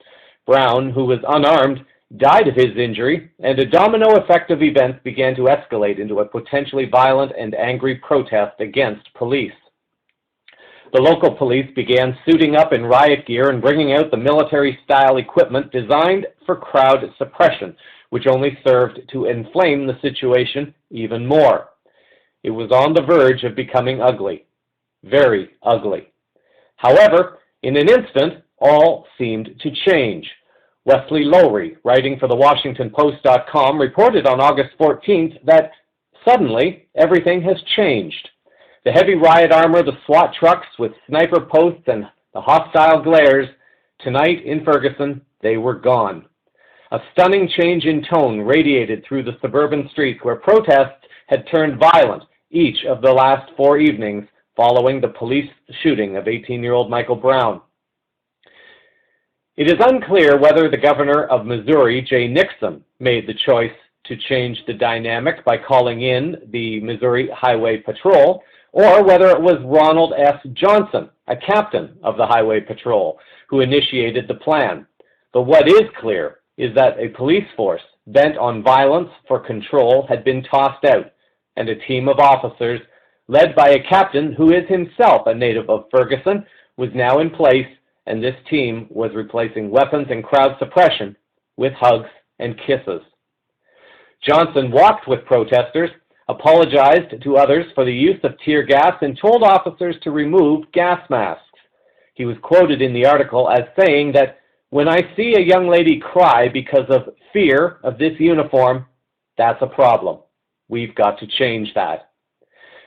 Brown, who was unarmed, died of his injury, and a domino effect of events began to escalate into a potentially violent and angry protest against police. The local police began suiting up in riot gear and bringing out the military-style equipment designed for crowd suppression, which only served to inflame the situation even more. It was on the verge of becoming ugly. Very ugly. However, in an instant, all seemed to change. Wesley Lowry, writing for the WashingtonPost.com, reported on August 14th that suddenly everything has changed. The heavy riot armor, the SWAT trucks with sniper posts and the hostile glares, tonight in Ferguson, they were gone. A stunning change in tone radiated through the suburban streets where protests had turned violent each of the last 4 evenings following the police shooting of 18-year-old Michael Brown. It is unclear whether the governor of Missouri, Jay Nixon, made the choice to change the dynamic by calling in the Missouri Highway Patrol, or whether it was Ronald S. Johnson, a captain of the Highway Patrol, who initiated the plan. But what is clear is that a police force bent on violence for control had been tossed out, and a team of officers, led by a captain who is himself a native of Ferguson, was now in place, and this team was replacing weapons and crowd suppression with hugs and kisses. Johnson walked with protesters, apologized to others for the use of tear gas, and told officers to remove gas masks. He was quoted in the article as saying that, "When I see a young lady cry because of fear of this uniform, that's a problem. We've got to change that."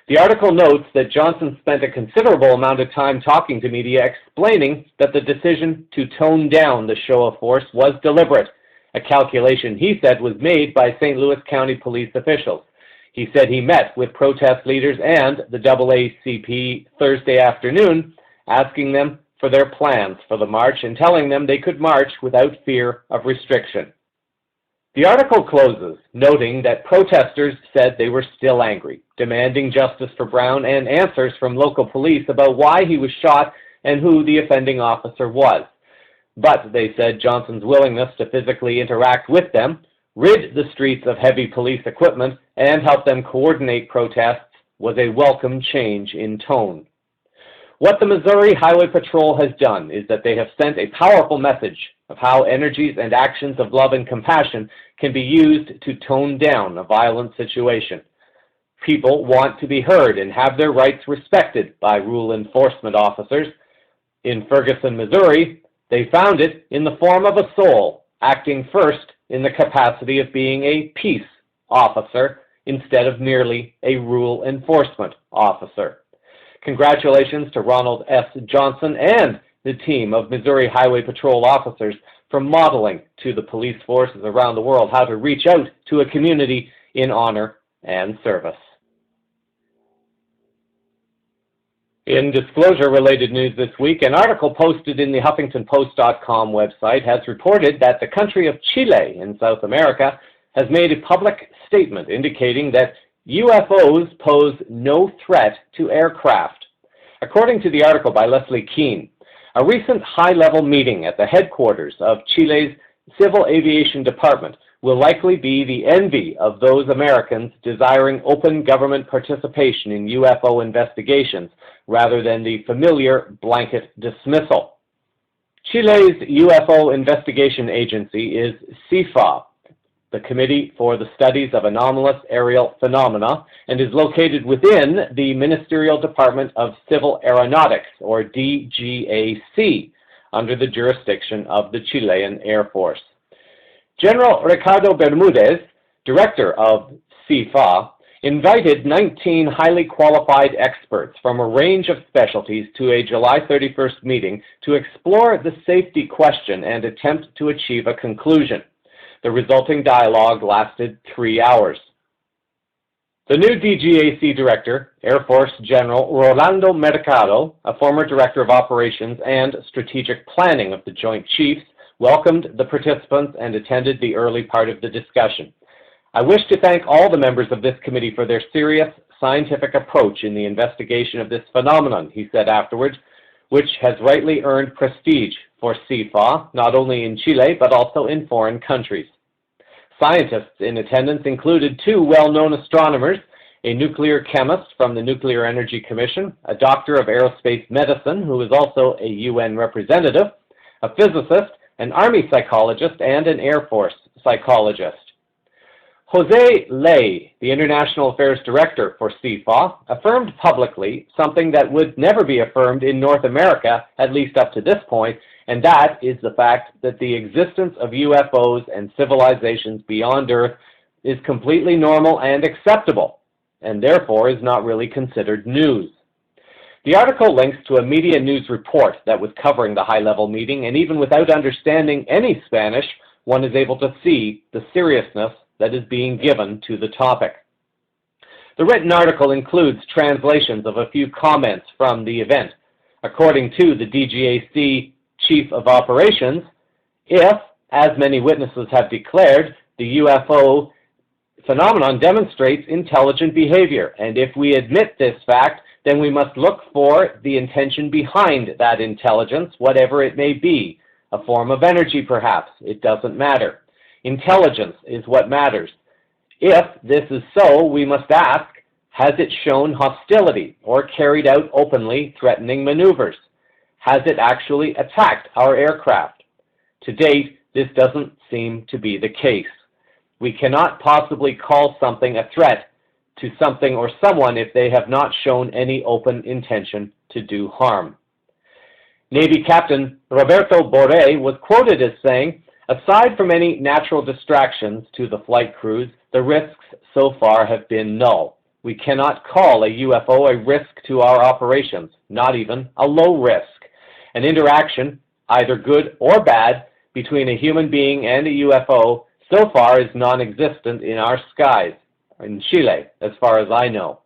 The article notes that Johnson spent a considerable amount of time talking to media, explaining that the decision to tone down the show of force was deliberate, a calculation he said was made by St. Louis County police officials. He said he met with protest leaders and the NAACP Thursday afternoon, asking them for their plans for the march and telling them they could march without fear of restriction. The article closes, noting that protesters said they were still angry, demanding justice for Brown and answers from local police about why he was shot and who the offending officer was. But they said Johnson's willingness to physically interact with them rid the streets of heavy police equipment, and help them coordinate protests was a welcome change in tone. What the Missouri Highway Patrol has done is that they have sent a powerful message of how energies and actions of love and compassion can be used to tone down a violent situation. People want to be heard and have their rights respected by rule enforcement officers. In Ferguson, Missouri, they found it in the form of a soul, acting first in the capacity of being a peace officer instead of merely a rule enforcement officer. Congratulations to Ronald S. Johnson and the team of Missouri Highway Patrol officers for modeling to the police forces around the world how to reach out to a community in honor and service. In disclosure-related news this week, an article posted in the HuffingtonPost.com website has reported that the country of Chile in South America has made a public statement indicating that UFOs pose no threat to aircraft. According to the article by Leslie Keene, a recent high-level meeting at the headquarters of Chile's Civil Aviation Department will likely be the envy of those Americans desiring open government participation in UFO investigations rather than the familiar blanket dismissal. Chile's UFO investigation agency is CIFA, the Committee for the Studies of Anomalous Aerial Phenomena, and is located within the Ministerial Department of Civil Aeronautics, or DGAC, under the jurisdiction of the Chilean Air Force. General Ricardo Bermudez, director of CIFA, invited 19 highly qualified experts from a range of specialties to a July 31st meeting to explore the safety question and attempt to achieve a conclusion. The resulting dialogue lasted 3 hours. The new DGAC director, Air Force General Rolando Mercado, a former director of operations and strategic planning of the Joint Chiefs, welcomed the participants and attended the early part of the discussion. I wish to thank all the members of this committee for their serious scientific approach in the investigation of this phenomenon, he said afterwards, which has rightly earned prestige for CIFA, not only in Chile, but also in foreign countries. Scientists in attendance included 2 well-known astronomers, a nuclear chemist from the Nuclear Energy Commission, a doctor of aerospace medicine who is also a UN representative, a physicist, an Army psychologist, and an Air Force psychologist. Jose Ley, the International Affairs Director for CIFA, affirmed publicly something that would never be affirmed in North America, at least up to this point, and that is the fact that the existence of UFOs and civilizations beyond Earth is completely normal and acceptable, and therefore is not really considered news. The article links to a media news report that was covering the high-level meeting, and even without understanding any Spanish, one is able to see the seriousness that is being given to the topic. The written article includes translations of a few comments from the event. According to the DGAC Chief of Operations, if, as many witnesses have declared, the UFO phenomenon demonstrates intelligent behavior, and if we admit this fact, then we must look for the intention behind that intelligence, whatever it may be, a form of energy perhaps, it doesn't matter. Intelligence is what matters. If this is so, we must ask, has it shown hostility or carried out openly threatening maneuvers? Has it actually attacked our aircraft? To date, this doesn't seem to be the case. We cannot possibly call something a threat to something or someone if they have not shown any open intention to do harm. Navy Captain Roberto Boré was quoted as saying, "Aside from any natural distractions to the flight crews, the risks so far have been null. We cannot call a UFO a risk to our operations, not even a low risk. An interaction, either good or bad, between a human being and a UFO so far is non-existent in our skies, in Chile, as far as I know."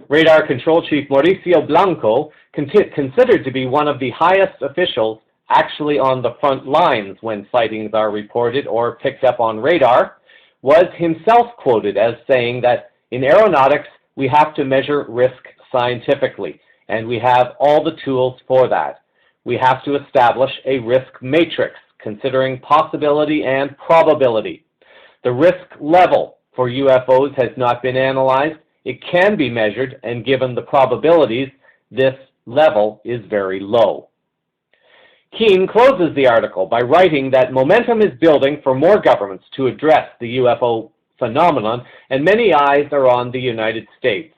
Radar Control Chief Mauricio Blanco, considered to be one of the highest officials actually on the front lines when sightings are reported or picked up on radar, was himself quoted as saying that in aeronautics we have to measure risk scientifically, and we have all the tools for that. We have to establish a risk matrix considering possibility and probability. The risk level for UFOs has not been analyzed. It can be measured, and given the probabilities, this level is very low. Keane closes the article by writing that momentum is building for more governments to address the UFO phenomenon, and many eyes are on the United States.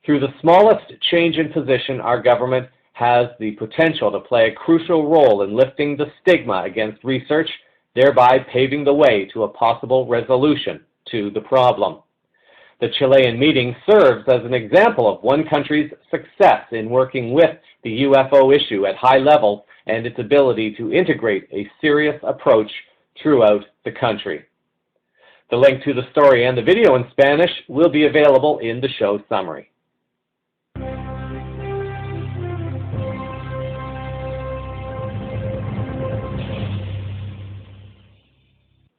Through the smallest change in position, our government has the potential to play a crucial role in lifting the stigma against research, thereby paving the way to a possible resolution to the problem. The Chilean meeting serves as an example of one country's success in working with the UFO issue at high levels and its ability to integrate a serious approach throughout the country. The link to the story and the video in Spanish will be available in the show summary.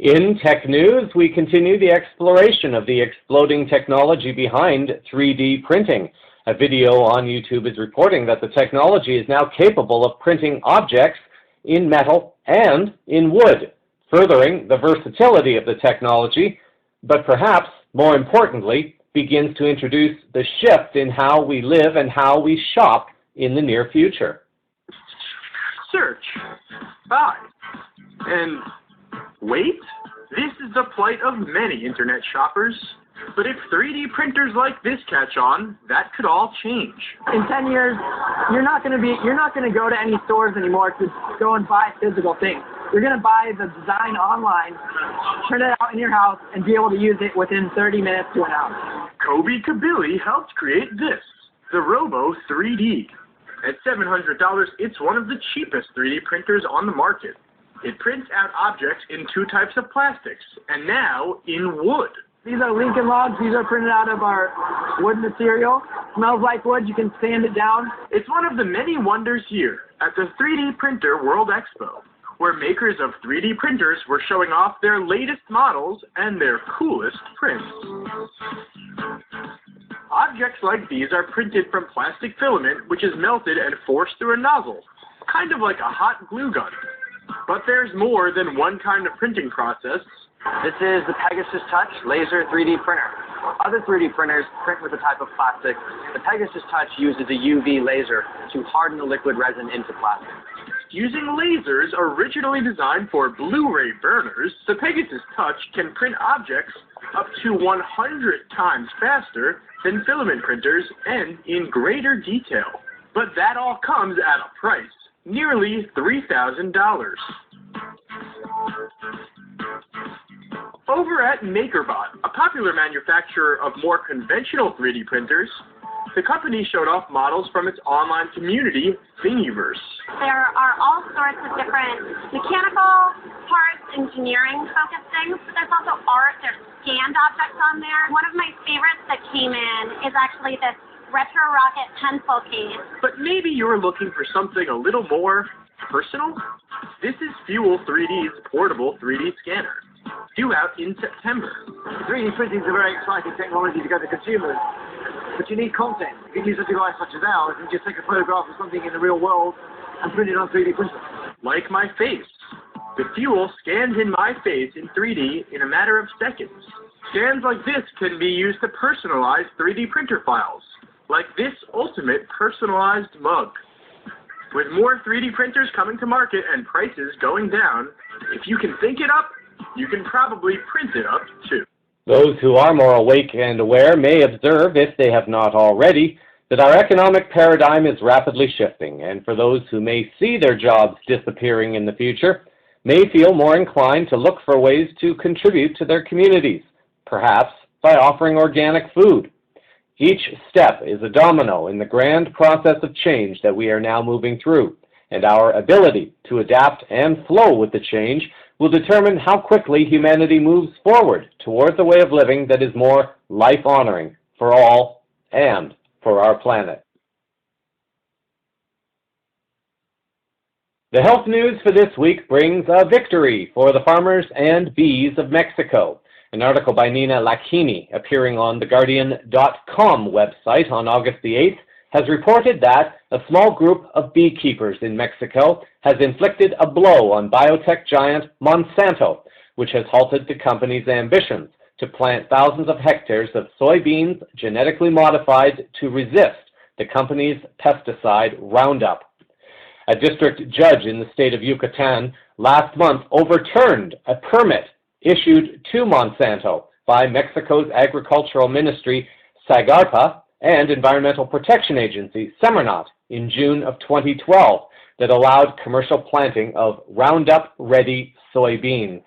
In tech news, we continue the exploration of the exploding technology behind 3D printing. A video on YouTube is reporting that the technology is now capable of printing objects in metal and in wood, furthering the versatility of the technology, but perhaps more importantly, begins to introduce the shift in how we live and how we shop in the near future. Search, buy, and wait? This is the plight of many internet shoppers. But if 3D printers like this catch on, that could all change. In 10 years, you're not going to go to any stores anymore to go and buy physical things. You're going to buy the design online, print it out in your house, and be able to use it within 30 minutes to an hour. Kobe Kabili helped create this, the Robo 3D. At $700, it's one of the cheapest 3D printers on the market. It prints out objects in two types of plastics, and now in wood. These are Lincoln logs. These are printed out of our wood material. Smells like wood. You can sand it down. It's one of the many wonders here at the 3D Printer World Expo, where makers of 3D printers were showing off their latest models and their coolest prints. Objects like these are printed from plastic filament, which is melted and forced through a nozzle, kind of like a hot glue gun. But there's more than one kind of printing process. This is the Pegasus Touch Laser 3D printer. Other 3D printers print with a type of plastic. The Pegasus Touch uses a UV laser to harden the liquid resin into plastic. Using lasers originally designed for Blu-ray burners, the Pegasus Touch can print objects up to 100 times faster than filament printers and in greater detail. But that all comes at a price, nearly $3,000. Over at MakerBot, a popular manufacturer of more conventional 3D printers, the company showed off models from its online community, Thingiverse. There are all sorts of different mechanical parts, engineering-focused things, but there's also art, there's scanned objects on there. One of my favorites that came in is actually this retro rocket pencil case. But maybe you're looking for something a little more personal? This is Fuel 3D's portable 3D scanner, due out in September. 3D printing is a very exciting technology to go to consumers, but you need content. You can use a device such as ours and just take a photograph of something in the real world and print it on 3D printer. Like my face. The Fuel scans in my face in 3D in a matter of seconds. Scans like this can be used to personalize 3D printer files, like this ultimate personalized mug. With more 3D printers coming to market and prices going down, if you can think it up, you can probably print it up too. Those who are more awake and aware may observe, if they have not already, that our economic paradigm is rapidly shifting, and for those who may see their jobs disappearing in the future, may feel more inclined to look for ways to contribute to their communities, perhaps by offering organic food. Each step is a domino in the grand process of change that we are now moving through, and our ability to adapt and flow with the change will determine how quickly humanity moves forward towards a way of living that is more life-honoring for all and for our planet. The health news for this week brings a victory for the farmers and bees of Mexico. An article by Nina Lachini, appearing on the Guardian.com website on August the 8th, has reported that a small group of beekeepers in Mexico has inflicted a blow on biotech giant Monsanto, which has halted the company's ambitions to plant thousands of hectares of soybeans genetically modified to resist the company's pesticide Roundup. A district judge in the state of Yucatan last month overturned a permit issued to Monsanto by Mexico's Agricultural Ministry, Sagarpa, and Environmental Protection Agency, Semarnat, in June of 2012 that allowed commercial planting of Roundup-ready soybeans.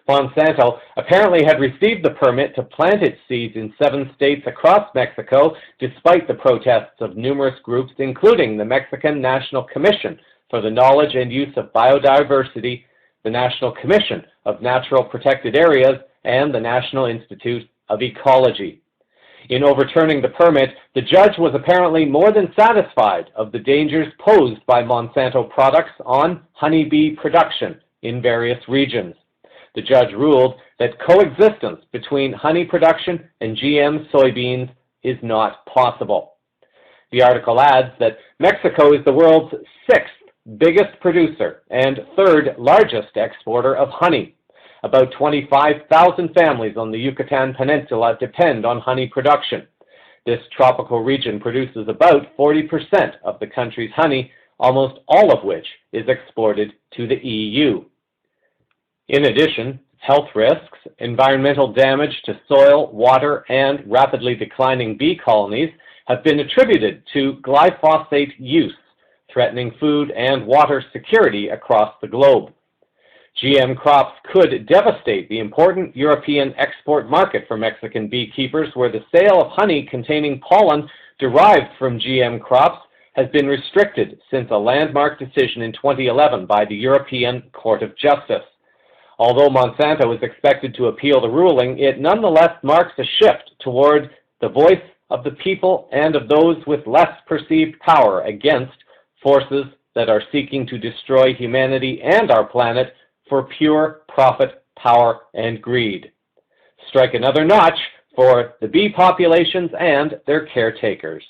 Monsanto apparently had received the permit to plant its seeds in 7 states across Mexico, despite the protests of numerous groups, including the Mexican National Commission for the Knowledge and Use of Biodiversity, the National Commission of Natural Protected Areas, and the National Institute of Ecology. In overturning the permit, the judge was apparently more than satisfied of the dangers posed by Monsanto products on honeybee production in various regions. The judge ruled that coexistence between honey production and GM soybeans is not possible. The article adds that Mexico is the world's 6th biggest producer and 3rd largest exporter of honey. About 25,000 families on the Yucatan Peninsula depend on honey production. This tropical region produces about 40% of the country's honey, almost all of which is exported to the EU. In addition, health risks, environmental damage to soil, water, and rapidly declining bee colonies have been attributed to glyphosate use, threatening food and water security across the globe. GM crops could devastate the important European export market for Mexican beekeepers, where the sale of honey containing pollen derived from GM crops has been restricted since a landmark decision in 2011 by the European Court of Justice. Although Monsanto is expected to appeal the ruling, it nonetheless marks a shift toward the voice of the people and of those with less perceived power against forces that are seeking to destroy humanity and our planet for pure profit, power, and greed. Strike another notch for the bee populations and their caretakers.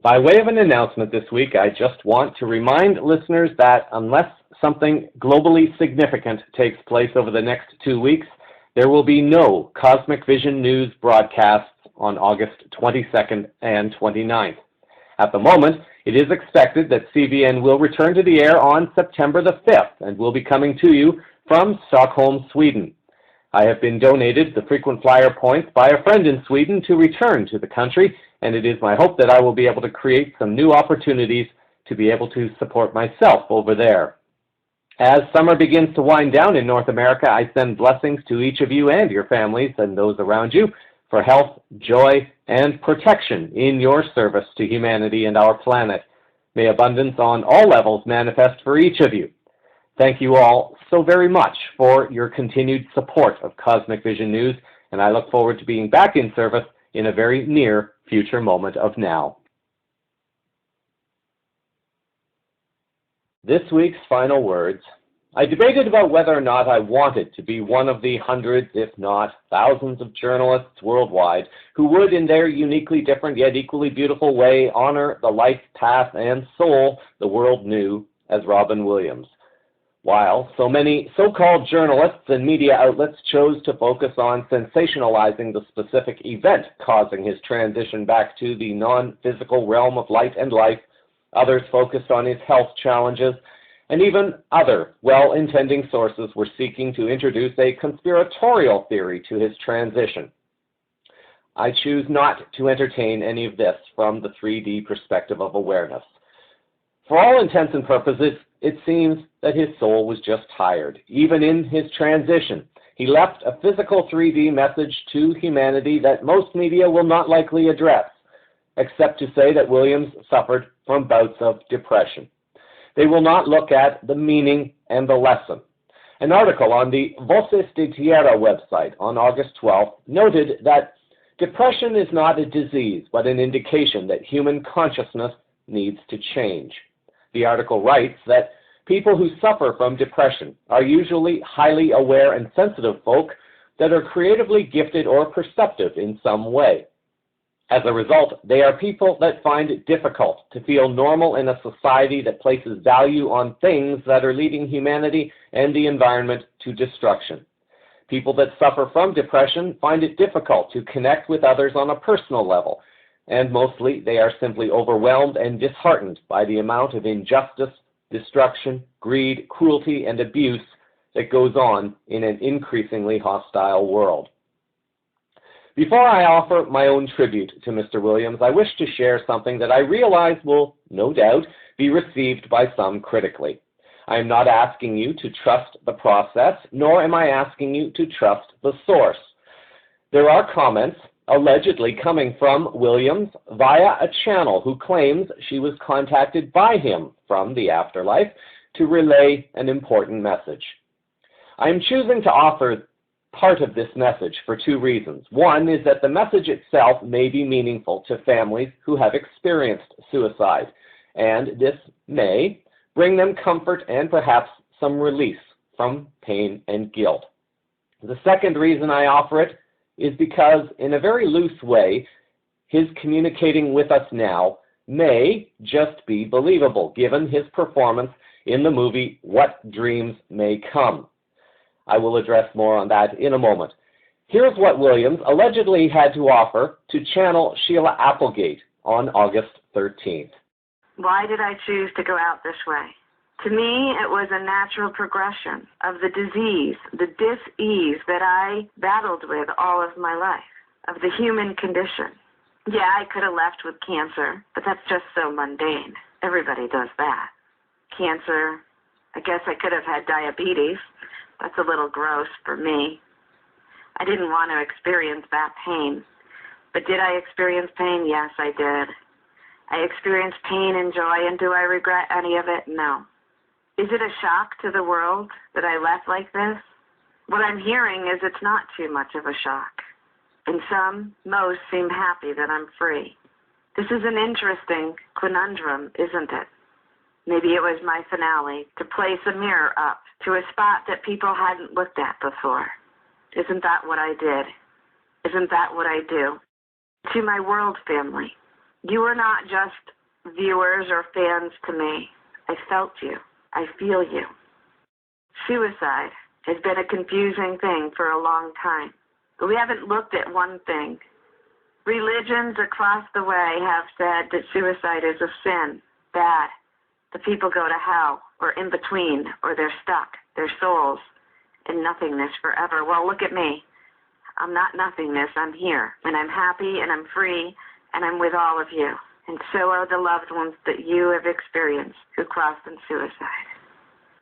By way of an announcement this week, I just want to remind listeners that unless something globally significant takes place over the next 2 weeks, there will be no Cosmic Vision News broadcasts on August 22nd and 29th. At the moment, it is expected that CVN will return to the air on September the 5th and will be coming to you from Stockholm, Sweden. I have been donated the frequent flyer points by a friend in Sweden to return to the country, and it is my hope that I will be able to create some new opportunities to be able to support myself over there. As summer begins to wind down in North America, I send blessings to each of you and your families and those around you for health, joy, and protection in your service to humanity and our planet. May abundance on all levels manifest for each of you. Thank you all so very much for your continued support of Cosmic Vision News, and I look forward to being back in service in a very near future moment of now. This week's final words. I debated about whether or not I wanted to be one of the hundreds, if not thousands, of journalists worldwide who would, in their uniquely different yet equally beautiful way, honor the life, path, and soul the world knew as Robin Williams. While so many so-called journalists and media outlets chose to focus on sensationalizing the specific event causing his transition back to the non-physical realm of light and life, others focused on his health challenges, and even other well-intending sources were seeking to introduce a conspiratorial theory to his transition. I choose not to entertain any of this from the 3D perspective of awareness. For all intents and purposes, it seems that his soul was just tired. Even in his transition, he left a physical 3D message to humanity that most media will not likely address, except to say that Williams suffered from bouts of depression. They will not look at the meaning and the lesson. An article on the Voces de Tierra website on August 12th noted that depression is not a disease, but an indication that human consciousness needs to change. The article writes that people who suffer from depression are usually highly aware and sensitive folk that are creatively gifted or perceptive in some way. As a result, they are people that find it difficult to feel normal in a society that places value on things that are leading humanity and the environment to destruction. People that suffer from depression find it difficult to connect with others on a personal level, and mostly they are simply overwhelmed and disheartened by the amount of injustice, destruction, greed, cruelty, and abuse that goes on in an increasingly hostile world. Before I offer my own tribute to Mr. Williams, I wish to share something that I realize will, no doubt, be received by some critically. I am not asking you to trust the process, nor am I asking you to trust the source. There are comments allegedly coming from Williams via a channel who claims she was contacted by him from the afterlife to relay an important message. I am choosing to offer part of this message for two reasons. One is that the message itself may be meaningful to families who have experienced suicide, and this may bring them comfort and perhaps some release from pain and guilt. The second reason I offer it is because, in a very loose way, his communicating with us now may just be believable, given his performance in the movie What Dreams May Come. I will address more on that in a moment. Here's what Williams allegedly had to offer to channel Sheila Applegate on August 13th. Why did I choose to go out this way? To me, it was a natural progression of the disease, the dis-ease that I battled with all of my life, of the human condition. Yeah, I could have left with cancer, but that's just so mundane. Everybody does that. Cancer, I guess I could have had diabetes. That's a little gross for me. I didn't want to experience that pain. But did I experience pain? Yes, I did. I experienced pain and joy, and do I regret any of it? No. Is it a shock to the world that I left like this? What I'm hearing is it's not too much of a shock. And most seem happy that I'm free. This is an interesting conundrum, isn't it? Maybe it was my finale, to place a mirror up to a spot that people hadn't looked at before. Isn't that what I did? Isn't that what I do? To my world family, you are not just viewers or fans to me. I felt you. I feel you. Suicide has been a confusing thing for a long time, but we haven't looked at one thing. Religions across the way have said that suicide is a sin, bad. The people go to hell, or in between, or they're stuck, their souls, in nothingness forever. Well, look at me. I'm not nothingness. I'm here, and I'm happy, and I'm free, and I'm with all of you. And so are the loved ones that you have experienced who crossed in suicide.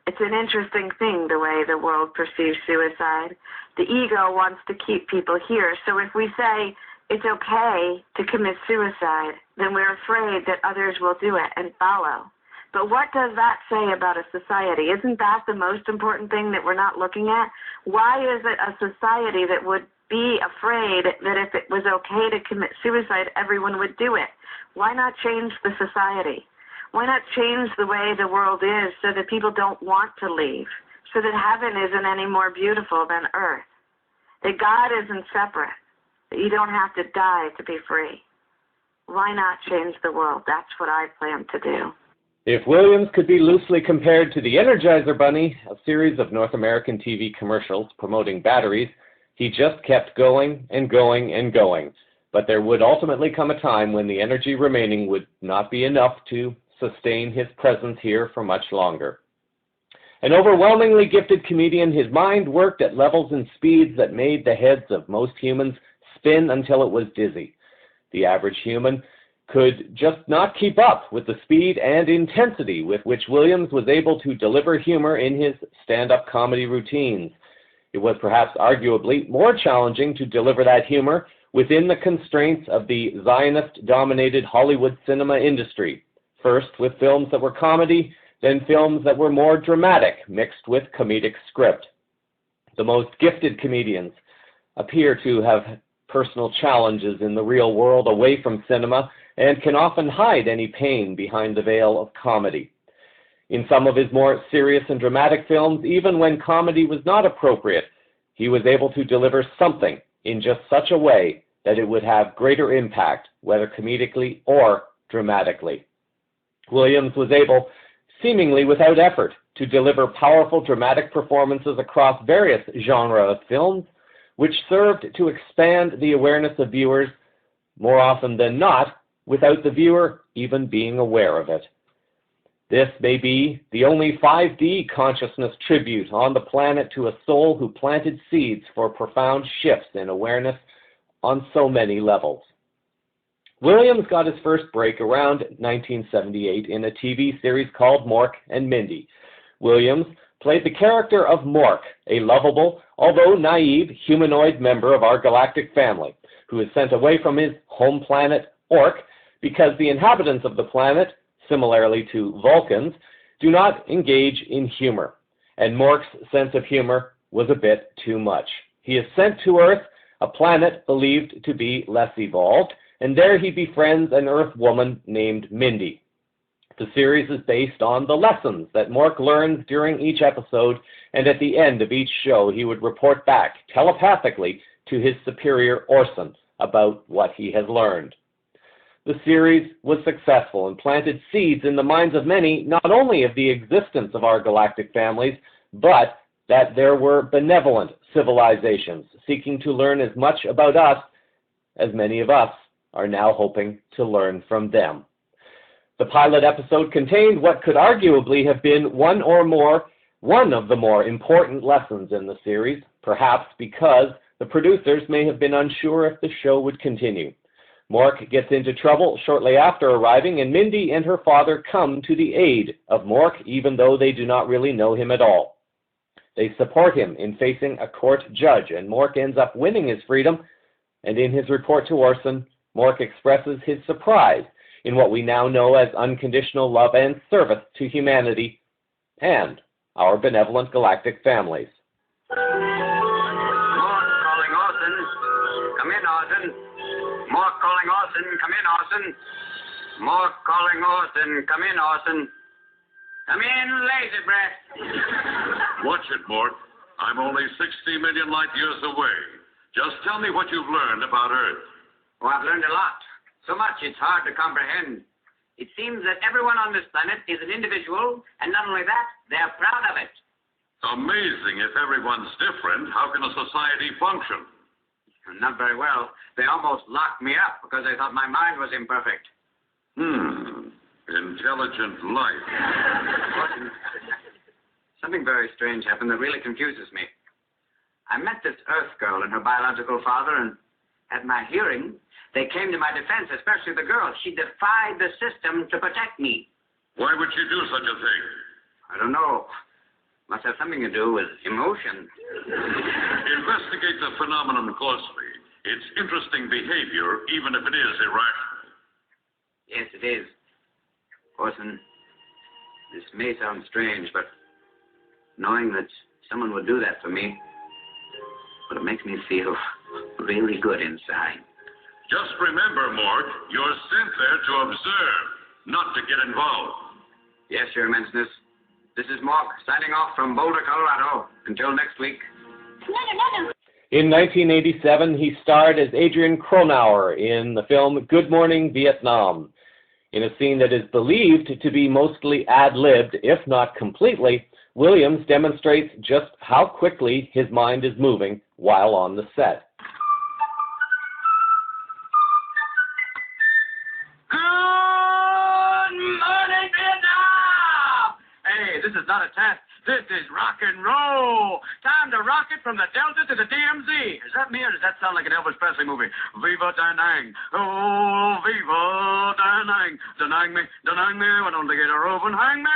It's an interesting thing, the way the world perceives suicide. The ego wants to keep people here, so if we say it's okay to commit suicide, then we're afraid that others will do it and follow. But what does that say about a society? Isn't that the most important thing that we're not looking at? Why is it a society that would be afraid that if it was okay to commit suicide, everyone would do it? Why not change the society? Why not change the way the world is so that people don't want to leave, so that heaven isn't any more beautiful than earth, that God isn't separate, that you don't have to die to be free? Why not change the world? That's what I plan to do. If Williams could be loosely compared to the Energizer Bunny, a series of North American TV commercials promoting batteries, he just kept going and going and going. But there would ultimately come a time when the energy remaining would not be enough to sustain his presence here for much longer. An overwhelmingly gifted comedian, his mind worked at levels and speeds that made the heads of most humans spin until it was dizzy. The average human could just not keep up with the speed and intensity with which Williams was able to deliver humor in his stand-up comedy routines. It was perhaps arguably more challenging to deliver that humor within the constraints of the Zionist-dominated Hollywood cinema industry, first with films that were comedy, then films that were more dramatic, mixed with comedic script. The most gifted comedians appear to have personal challenges in the real world away from cinema and can often hide any pain behind the veil of comedy. In some of his more serious and dramatic films, even when comedy was not appropriate, he was able to deliver something in just such a way that it would have greater impact, whether comedically or dramatically. Williams was able, seemingly without effort, to deliver powerful dramatic performances across various genres of films, which served to expand the awareness of viewers more often than not, without the viewer even being aware of it. This may be the only 5D consciousness tribute on the planet to a soul who planted seeds for profound shifts in awareness on so many levels. Williams got his first break around 1978 in a TV series called Mork and Mindy. Williams played the character of Mork, a lovable, although naive, humanoid member of our galactic family, who is sent away from his home planet, Ork, because the inhabitants of the planet, similarly to Vulcans, do not engage in humor, and Mork's sense of humor was a bit too much. He is sent to Earth, a planet believed to be less evolved, and there he befriends an Earth woman named Mindy. The series is based on the lessons that Mork learns during each episode, and at the end of each show he would report back telepathically to his superior Orson about what he has learned. The series was successful and planted seeds in the minds of many, not only of the existence of our galactic families, but that there were benevolent civilizations seeking to learn as much about us as many of us are now hoping to learn from them. The pilot episode contained what could arguably have been one of the more important lessons in the series, perhaps because the producers may have been unsure if the show would continue. Mork gets into trouble shortly after arriving, and Mindy and her father come to the aid of Mork, even though they do not really know him at all. They support him in facing a court judge, and Mork ends up winning his freedom, and in his report to Orson, Mork expresses his surprise in what we now know as unconditional love and service to humanity and our benevolent galactic families. Mork calling Orson. Come in, Orson. Mork calling Orson. Come in, Orson. Mork calling Orson. Come in, Orson. Come in, lazy breath. Watch it, Mork. I'm only 60 million light years away. Just tell me what you've learned about Earth. Oh, I've learned a lot. So much it's hard to comprehend. It seems that everyone on this planet is an individual, and not only that, they're proud of it. Amazing. If everyone's different, how can a society function? Not very well. They almost locked me up because they thought my mind was imperfect. Intelligent life. Something very strange happened that really confuses me. I met this Earth girl and her biological father, and at my hearing, they came to my defense, especially the girl. She defied the system to protect me. Why would you do such a thing? I don't know. Must have something to do with emotion. Investigate the phenomenon closely. It's interesting behavior, even if it is irrational. Yes, it is. Orson, this may sound strange, but knowing that someone would do that for me, but it makes me feel really good inside. Just remember, Mork, you're sent there to observe, not to get involved. Yes, Your Immenseness. This is Mork, signing off from Boulder, Colorado. Until next week. In 1987, he starred as Adrian Cronauer in the film Good Morning, Vietnam. In a scene that is believed to be mostly ad-libbed, if not completely, Williams demonstrates just how quickly his mind is moving while on the set. Good morning, Vietnam! Hey, this is not a test. This is rock and roll. Time to rock it from the Delta to the DMZ. Is that me or does that sound like an Elvis Presley movie? Viva Danang. Oh, Viva Danang. Danang me, why don't they get a rope and hang me?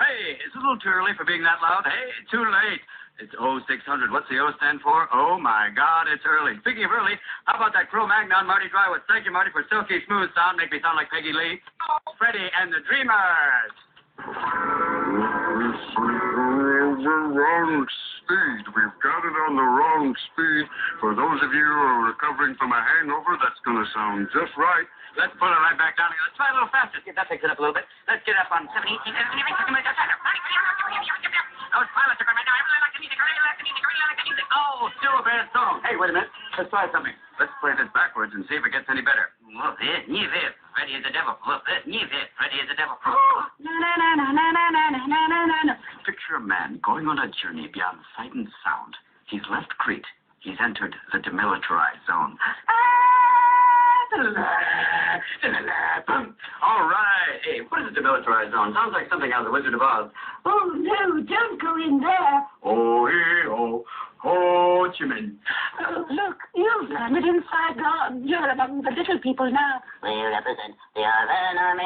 Hey, it's a little too early for being that loud. Hey, too late. It's 0600. What's the O stand for? Oh, my God, it's early. Speaking of early, how about that Cro-Magnon Marty Drywood? Thank you, Marty, for silky smooth sound. Make me sound like Peggy Lee. Freddie and the Dreamers. The wrong speed. We've got it on the wrong speed. For those of you who are recovering from a hangover, that's going to sound just right. Let's pull it right back down again. Let's try a little faster. See if that takes it up a little bit. Let's get up on 70, 18, 19, 20, 21, 22, those pilots are going right now. I really like the music. I really like the music. I really like the music. Oh, still a bad song. Hey, wait a minute. Let's try something. Let's play this backwards. backwards and see if it gets any better. Look it, Freddy is the devil. Look it, Freddy is the devil. Picture a man going on a journey beyond sight and sound. He's left Crete. He's entered the demilitarized zone. All right. Hey, what is a demilitarized zone? Sounds like something out of the Wizard of Oz. Oh, no, don't go in there. Oh, hey, oh, Ho Chi Minh. Oh, look, you've landed inside God. You're among the little people now. We represent the Arvan Army.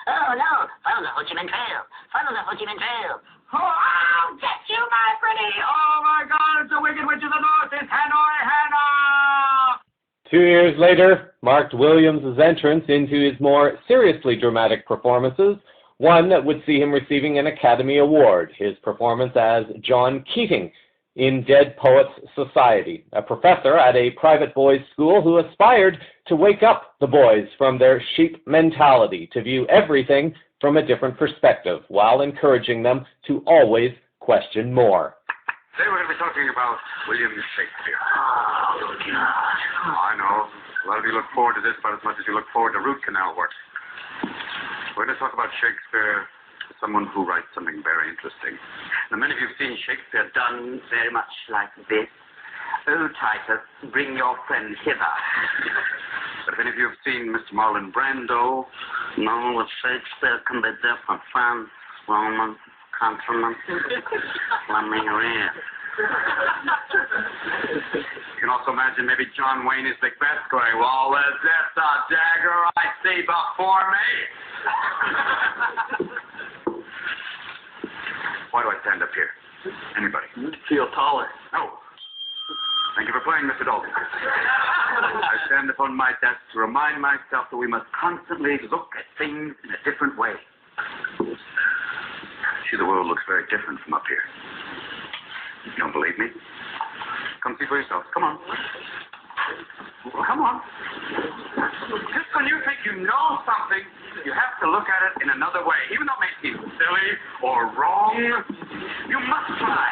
Oh, no. Follow the Ho Chi Minh Trail. Follow the Ho Chi Minh Trail. Oh, I'll get you, my Freddy. Oh, my God, it's the Wicked Witch of the North. It's Hanoi Hannah. 2 years later marked Williams' entrance into his more seriously dramatic performances, one that would see him receiving an Academy Award, his performance as John Keating in Dead Poets Society, a professor at a private boys' school who aspired to wake up the boys from their sheep mentality, to view everything from a different perspective, while encouraging them to always question more. Today we're going to be talking about William Shakespeare. Oh, I know. A lot of you look forward to this about as much as you look forward to root canal work. We're going to talk about Shakespeare, someone who writes something very interesting. Now, many of you have seen Shakespeare done very much like this. Oh, Titus, bring your friend hither. But if any of you have seen Mr. Marlon Brando, No, with Shakespeare can be different. France, Roman, countrymen, Lamingria. you can also imagine maybe John Wayne as Macbeth going, well, is this the dagger I see before me? Why do I stand up here? Anybody? You feel taller. No. Thank you for playing, Mr. Dalton. I stand upon my desk to remind myself that we must constantly look at things in a different way. See, the world looks very different from up here. You don't believe me? Come see for yourself. Come on. Well, come on. Just when you think you know something, you have to look at it in another way. Even though it may seem silly or wrong, you must try.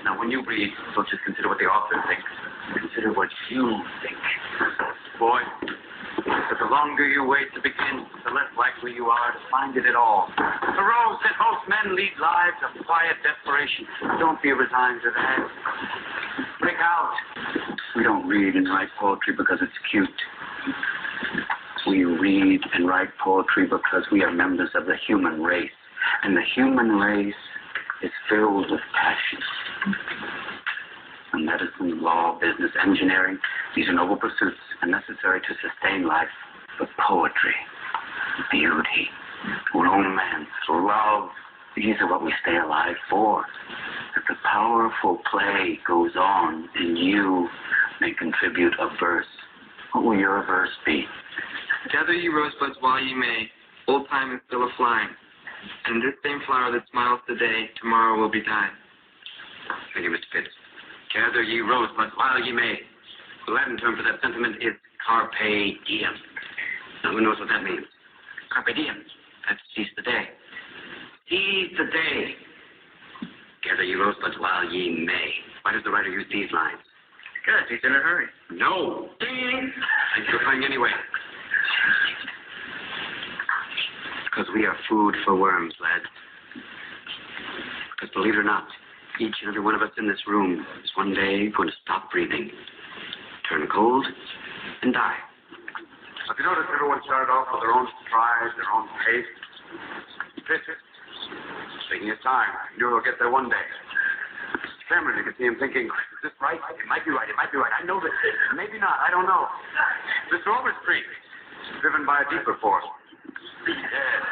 Now, when you read, don't just consider what the author thinks. Consider what you think. Boy, but the longer you wait to begin, the less likely you are to find it at all. Thoreau said most men lead lives of quiet desperation. Don't be resigned to that. Break out. We don't read and write poetry because it's cute. We read and write poetry because we are members of the human race. And the human race is filled with passion. Medicine, law, business, engineering, these are noble pursuits and necessary to sustain life. But poetry, beauty, romance, love, these are what we stay alive for. If the powerful play goes on and you may contribute a verse, what will your verse be? Gather ye rosebuds while ye may, old time is still a-flying. And this same flower that smiles today, tomorrow will be dying. Thank you, Mr. Pitts. Gather ye rosebuds while ye may. The Latin term for that sentiment is carpe diem. Now, who knows what that means? Carpe diem. That's seize the day. Seize the day. Gather ye rosebuds while ye may. Why does the writer use these lines? Because he's in a hurry. No. Ding. Thanks for playing anyway. Because we are food for worms, lads. Because believe it or not, each and every one of us in this room is one day going to stop breathing, turn cold, and die. Have you noticed everyone started off with their own stride, their own pace? It's taking his time. You know he'll get there one day. Cameron, you can see him thinking, is this right? It might be right. It might be right. I know this. Maybe not. I don't know. Mr. Overstreet, driven by a deeper force. Yes.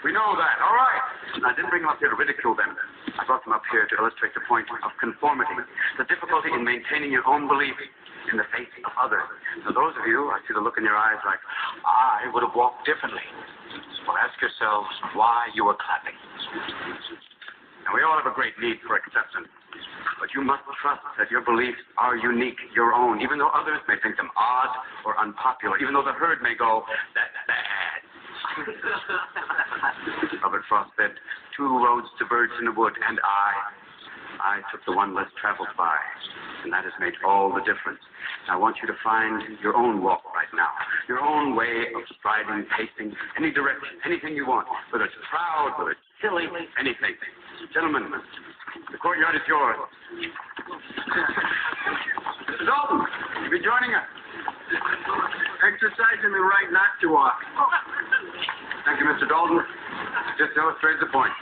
We know that. All right. I didn't bring them up here to ridicule them. I brought them up here to illustrate the point of conformity, the difficulty in maintaining your own belief in the face of others. So those of you, I see the look in your eyes like, I would have walked differently. Well, ask yourselves why you were clapping. Now, we all have a great need for acceptance, but you must trust that your beliefs are unique, your own, even though others may think them odd or unpopular, even though the herd may go, that's bad. Robert Frost said, 2 roads diverged in a wood, and I I took the one less traveled by, and that has made all the difference. I want you to find your own walk right now, your own way of striding, pacing, any direction, anything you want, whether it's proud, whether it's silly, anything. Gentlemen, the courtyard is yours. Mr. Dalton, you'll be joining us. Exercising the right not to walk. Thank you, Mr. Dalton. Just illustrates the point.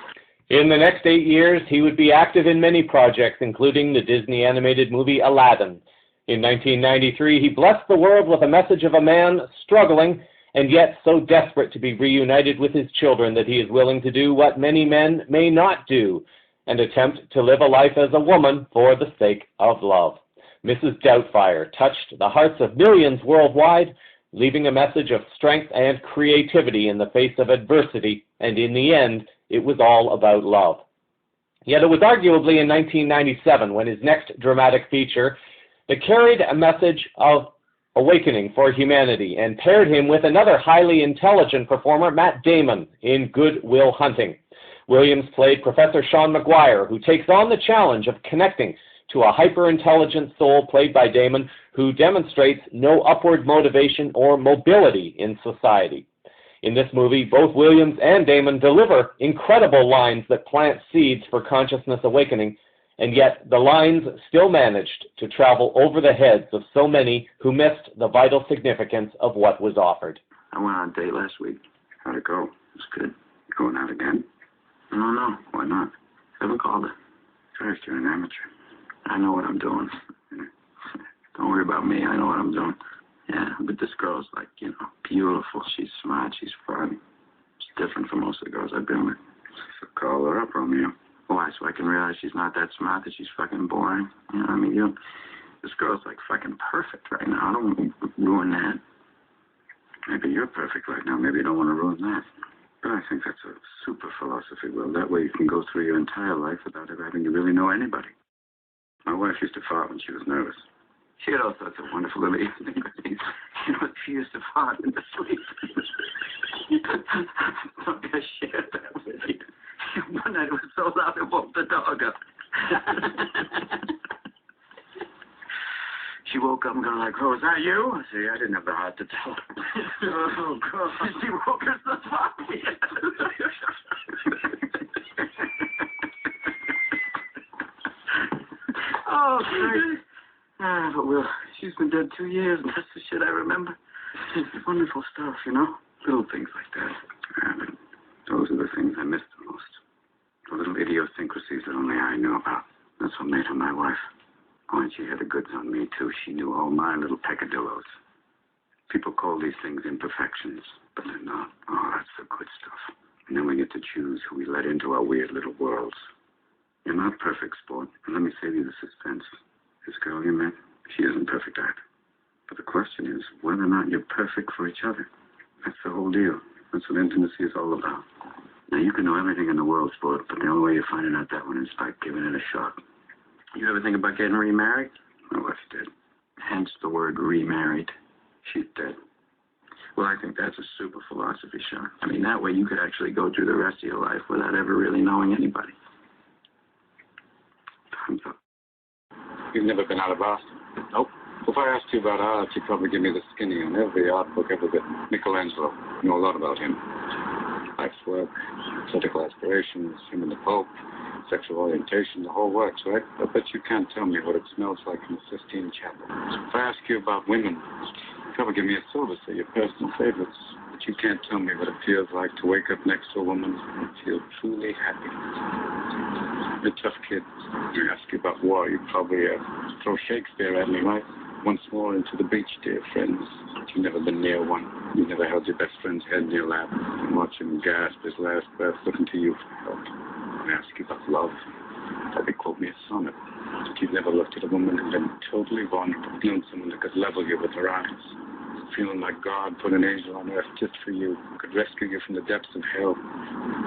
In the next 8 years, he would be active in many projects, including the Disney animated movie Aladdin. In 1993, he blessed the world with a message of a man struggling and yet so desperate to be reunited with his children that he is willing to do what many men may not do, and attempt to live a life as a woman for the sake of love. Mrs. Doubtfire touched the hearts of millions worldwide, leaving a message of strength and creativity in the face of adversity, and in the end, it was all about love. Yet it was arguably in 1997, when his next dramatic feature, that carried a message of awakening for humanity and paired him with another highly intelligent performer, Matt Damon, in Good Will Hunting. Williams played Professor Sean McGuire, who takes on the challenge of connecting to a hyper-intelligent soul played by Damon, who demonstrates no upward motivation or mobility in society. In this movie, both Williams and Damon deliver incredible lines that plant seeds for consciousness awakening, and yet the lines still managed to travel over the heads of so many who missed the vital significance of what was offered. I went on a date last week. How'd it go? It was good. Going out again? I don't know. Why not? Haven't called her. First, you're an amateur. I know what I'm doing. Don't worry about me. I know what I'm doing. Yeah, but this girl's like, beautiful. She's smart. She's fun. She's different from most of the girls I've been with. So call her up, Romeo. Why? So I can realize she's not that smart, that she's fucking boring. This girl's like fucking perfect right now. I don't want to ruin that. Maybe you're perfect right now. Maybe you don't want to ruin that. But I think that's a super philosophy. Well, that way you can go through your entire life without ever having to really know anybody. My wife used to fart when she was nervous. She had all sorts of wonderful little idiosyncrasies. She used to fart in her sleep. I shared that with you. One night it was so loud it woke the dog up. She woke up and going like, "Oh, is that you?" I said, "I didn't have the heart to tell her." Oh, God. She woke herself up. Oh, great. But Will, she's been dead 2 years, and that's the shit I remember. Wonderful stuff, Little things like that. But those are the things I miss the most. The little idiosyncrasies that only I know about. That's what made her my wife. Oh, and she had the goods on me, too. She knew all my little peccadillos. People call these things imperfections, but they're not. Oh, that's the good stuff. And then we get to choose who we let into our weird little worlds. You're not perfect, sport. And let me save you the suspense. This girl you met, she isn't perfect either. But the question is whether or not you're perfect for each other. That's the whole deal. That's what intimacy is all about. Now, you can know everything in the world, sport, but the only way you're finding out that one is by giving it a shot. You ever think about getting remarried? My wife's dead. Hence the word remarried. She's dead. Well, I think that's a super philosophy, Sean. That way you could actually go through the rest of your life without ever really knowing anybody. Time's up. You've never been out of Boston? Nope. If I asked you about art, you'd probably give me the skinny on every art book ever written. Michelangelo. You know a lot about him. Life's work, political aspirations, him and the Pope, sexual orientation, the whole works, right? I bet you can't tell me what it smells like in the Sistine Chapel. If I ask you about women, you'd probably give me a silver, say your personal favorites. But you can't tell me what it feels like to wake up next to a woman and feel truly happy. You're a tough kid. I ask you about war, you'd probably throw Shakespeare at me, right? Once more into the breach, dear friends. But you've never been near one. You've never held your best friend's head in your lap and watched him gasp his last breath looking to you for help. I ask you about love. You'd probably quote me a sonnet. But you've never looked at a woman and been totally vulnerable. Known someone that could level you with her eyes. Feeling like God put an angel on earth just for you, who could rescue you from the depths of hell.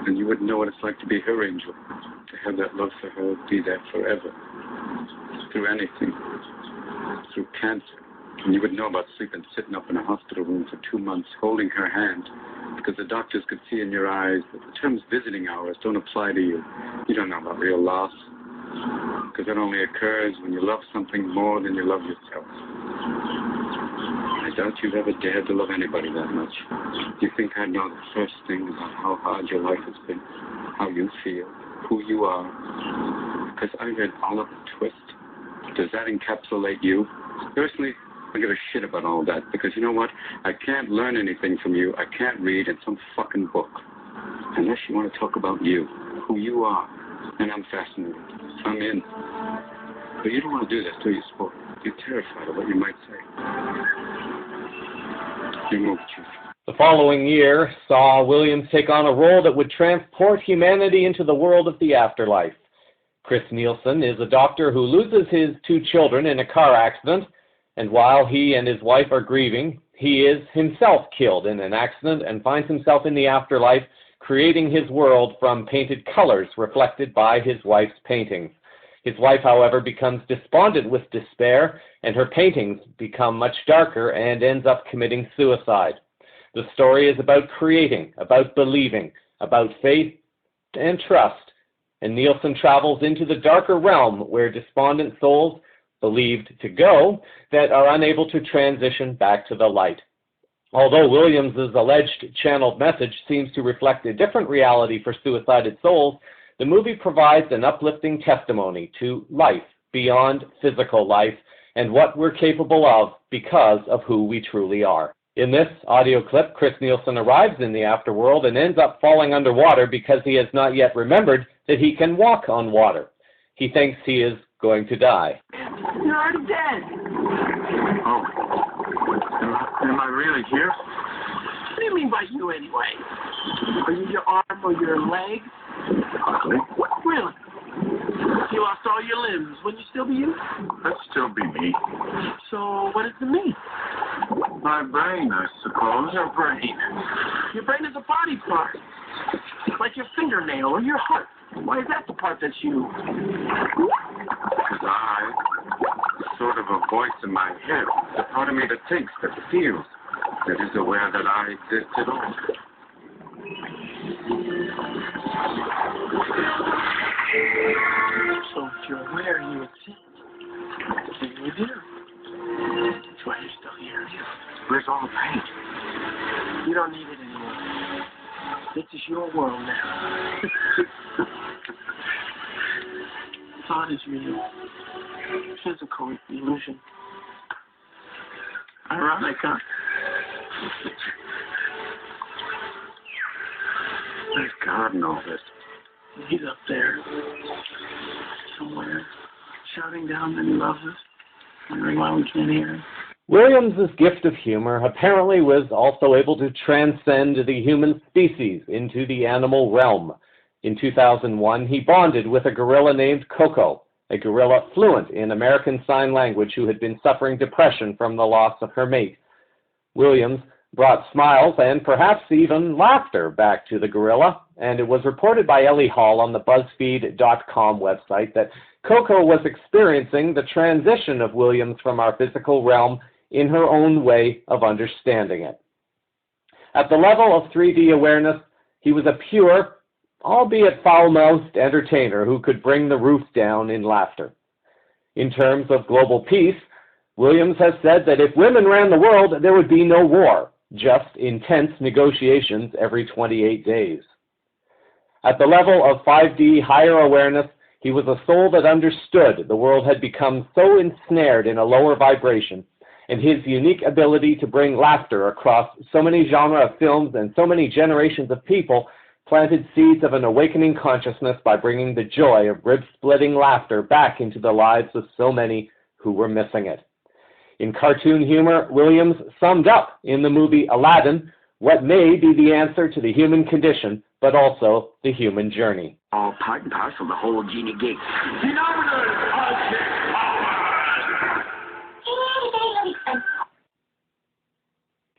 And you wouldn't know what it's like to be her angel. To have that love for her be there forever. Through anything. Through cancer. And you would know about sitting up in a hospital room for 2 months holding her hand because the doctors could see in your eyes that the terms visiting hours don't apply to you. You don't know about real loss. Because it only occurs when you love something more than you love yourself. I doubt you've ever dared to love anybody that much. You think I know the first thing about how hard your life has been, how you feel, who you are? Because I read Oliver Twist. Does that encapsulate you? Personally, I give a shit about all that, because you know what? I can't learn anything from you. I can't read in some fucking book. Unless you want to talk about you, who you are. And I'm fascinated. I'm in. But you don't want to do this, do you, Sport? You're terrified of what you might say. You move, Chief. The following year saw Williams take on a role that would transport humanity into the world of the afterlife. Chris Nielsen is a doctor who loses his 2 children in a car accident, and while he and his wife are grieving, he is himself killed in an accident and finds himself in the afterlife, creating his world from painted colors reflected by his wife's paintings. His wife, however, becomes despondent with despair, and her paintings become much darker and ends up committing suicide. The story is about creating, about believing, about faith and trust, and Nielsen travels into the darker realm where despondent souls, believed to go, that are unable to transition back to the light. Although Williams's alleged channeled message seems to reflect a different reality for suicided souls, the movie provides an uplifting testimony to life beyond physical life and what we're capable of because of who we truly are. In this audio clip, Chris Nielsen arrives in the afterworld and ends up falling underwater because he has not yet remembered that he can walk on water. He thinks he is going to die. You're already dead. Oh. Am I really here? What do you mean by you anyway? Are you your arm or your leg? Hardly. Really? You lost all your limbs. Wouldn't you still be you? That'd still be me. So what does it mean? My brain, I suppose. Your brain. Your brain is a body part. Like your fingernail or your heart. Why is that the part that's you? Because I, sort of a voice in my head, the part of me that thinks, that feels, that is aware that I exist at all. So if you're aware you exist, then you do. That's why you're still here. Where's all the paint? You don't need it anymore. This is your world now. Thought is real. Physical is the illusion. Ironic, huh? There's God in all this. He's up there. Somewhere. Shouting down that he loves us. Wondering why we can't hear him. Williams's gift of humor apparently was also able to transcend the human species into the animal realm. In 2001, he bonded with a gorilla named Coco, a gorilla fluent in American Sign Language who had been suffering depression from the loss of her mate. Williams brought smiles and perhaps even laughter back to the gorilla, and it was reported by Ellie Hall on the BuzzFeed.com website that Coco was experiencing the transition of Williams from our physical realm in her own way of understanding it. At the level of 3D awareness, he was a pure, albeit foul-mouthed entertainer who could bring the roof down in laughter. In terms of global peace, Williams has said that if women ran the world, there would be no war, just intense negotiations every 28 days. At the level of 5D higher awareness, he was a soul that understood the world had become so ensnared in a lower vibration, and his unique ability to bring laughter across so many genres of films and so many generations of people planted seeds of an awakening consciousness by bringing the joy of rib-splitting laughter back into the lives of so many who were missing it. In cartoon humor, Williams summed up in the movie Aladdin what may be the answer to the human condition, but also the human journey. All part and parcel of the whole genie gig.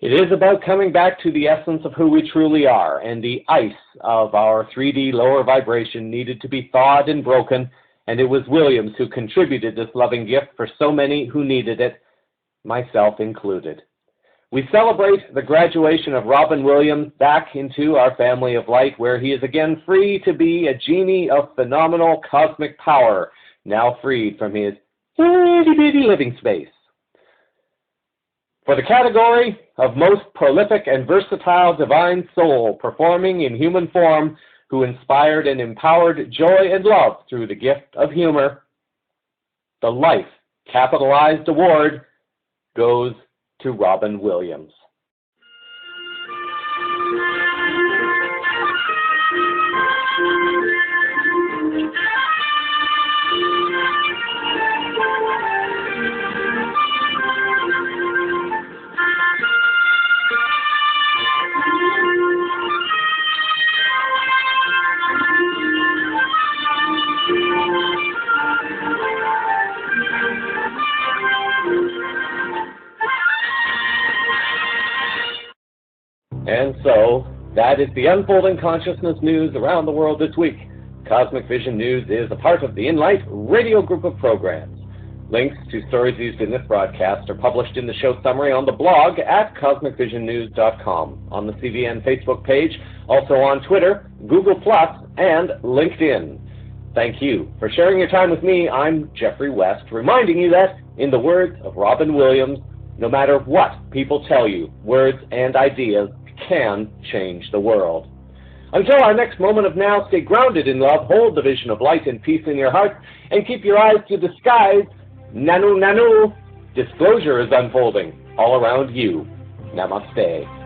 It is about coming back to the essence of who we truly are, and the ice of our 3D lower vibration needed to be thawed and broken, and it was Williams who contributed this loving gift for so many who needed it, myself included. We celebrate the graduation of Robin Williams back into our family of light, where he is again free to be a genie of phenomenal cosmic power, now freed from his itty-bitty living space. For the category of most prolific and versatile divine soul performing in human form, who inspired and empowered joy and love through the gift of humor, the Life Capitalized Award goes to Robin Williams. And so, that is the Unfolding Consciousness news around the world this week. Cosmic Vision News is a part of the Enlight radio group of programs. Links to stories used in this broadcast are published in the show summary on the blog at cosmicvisionnews.com, on the CVN Facebook page, also on Twitter, Google+, and LinkedIn. Thank you for sharing your time with me. I'm Jeffrey West, reminding you that, in the words of Robin Williams, no matter what people tell you, words and ideas can change the world. Until our next moment of now, stay grounded in love, hold the vision of light and peace in your heart, and keep your eyes to the skies. Nanu, nanu. Disclosure is unfolding all around you. Namaste.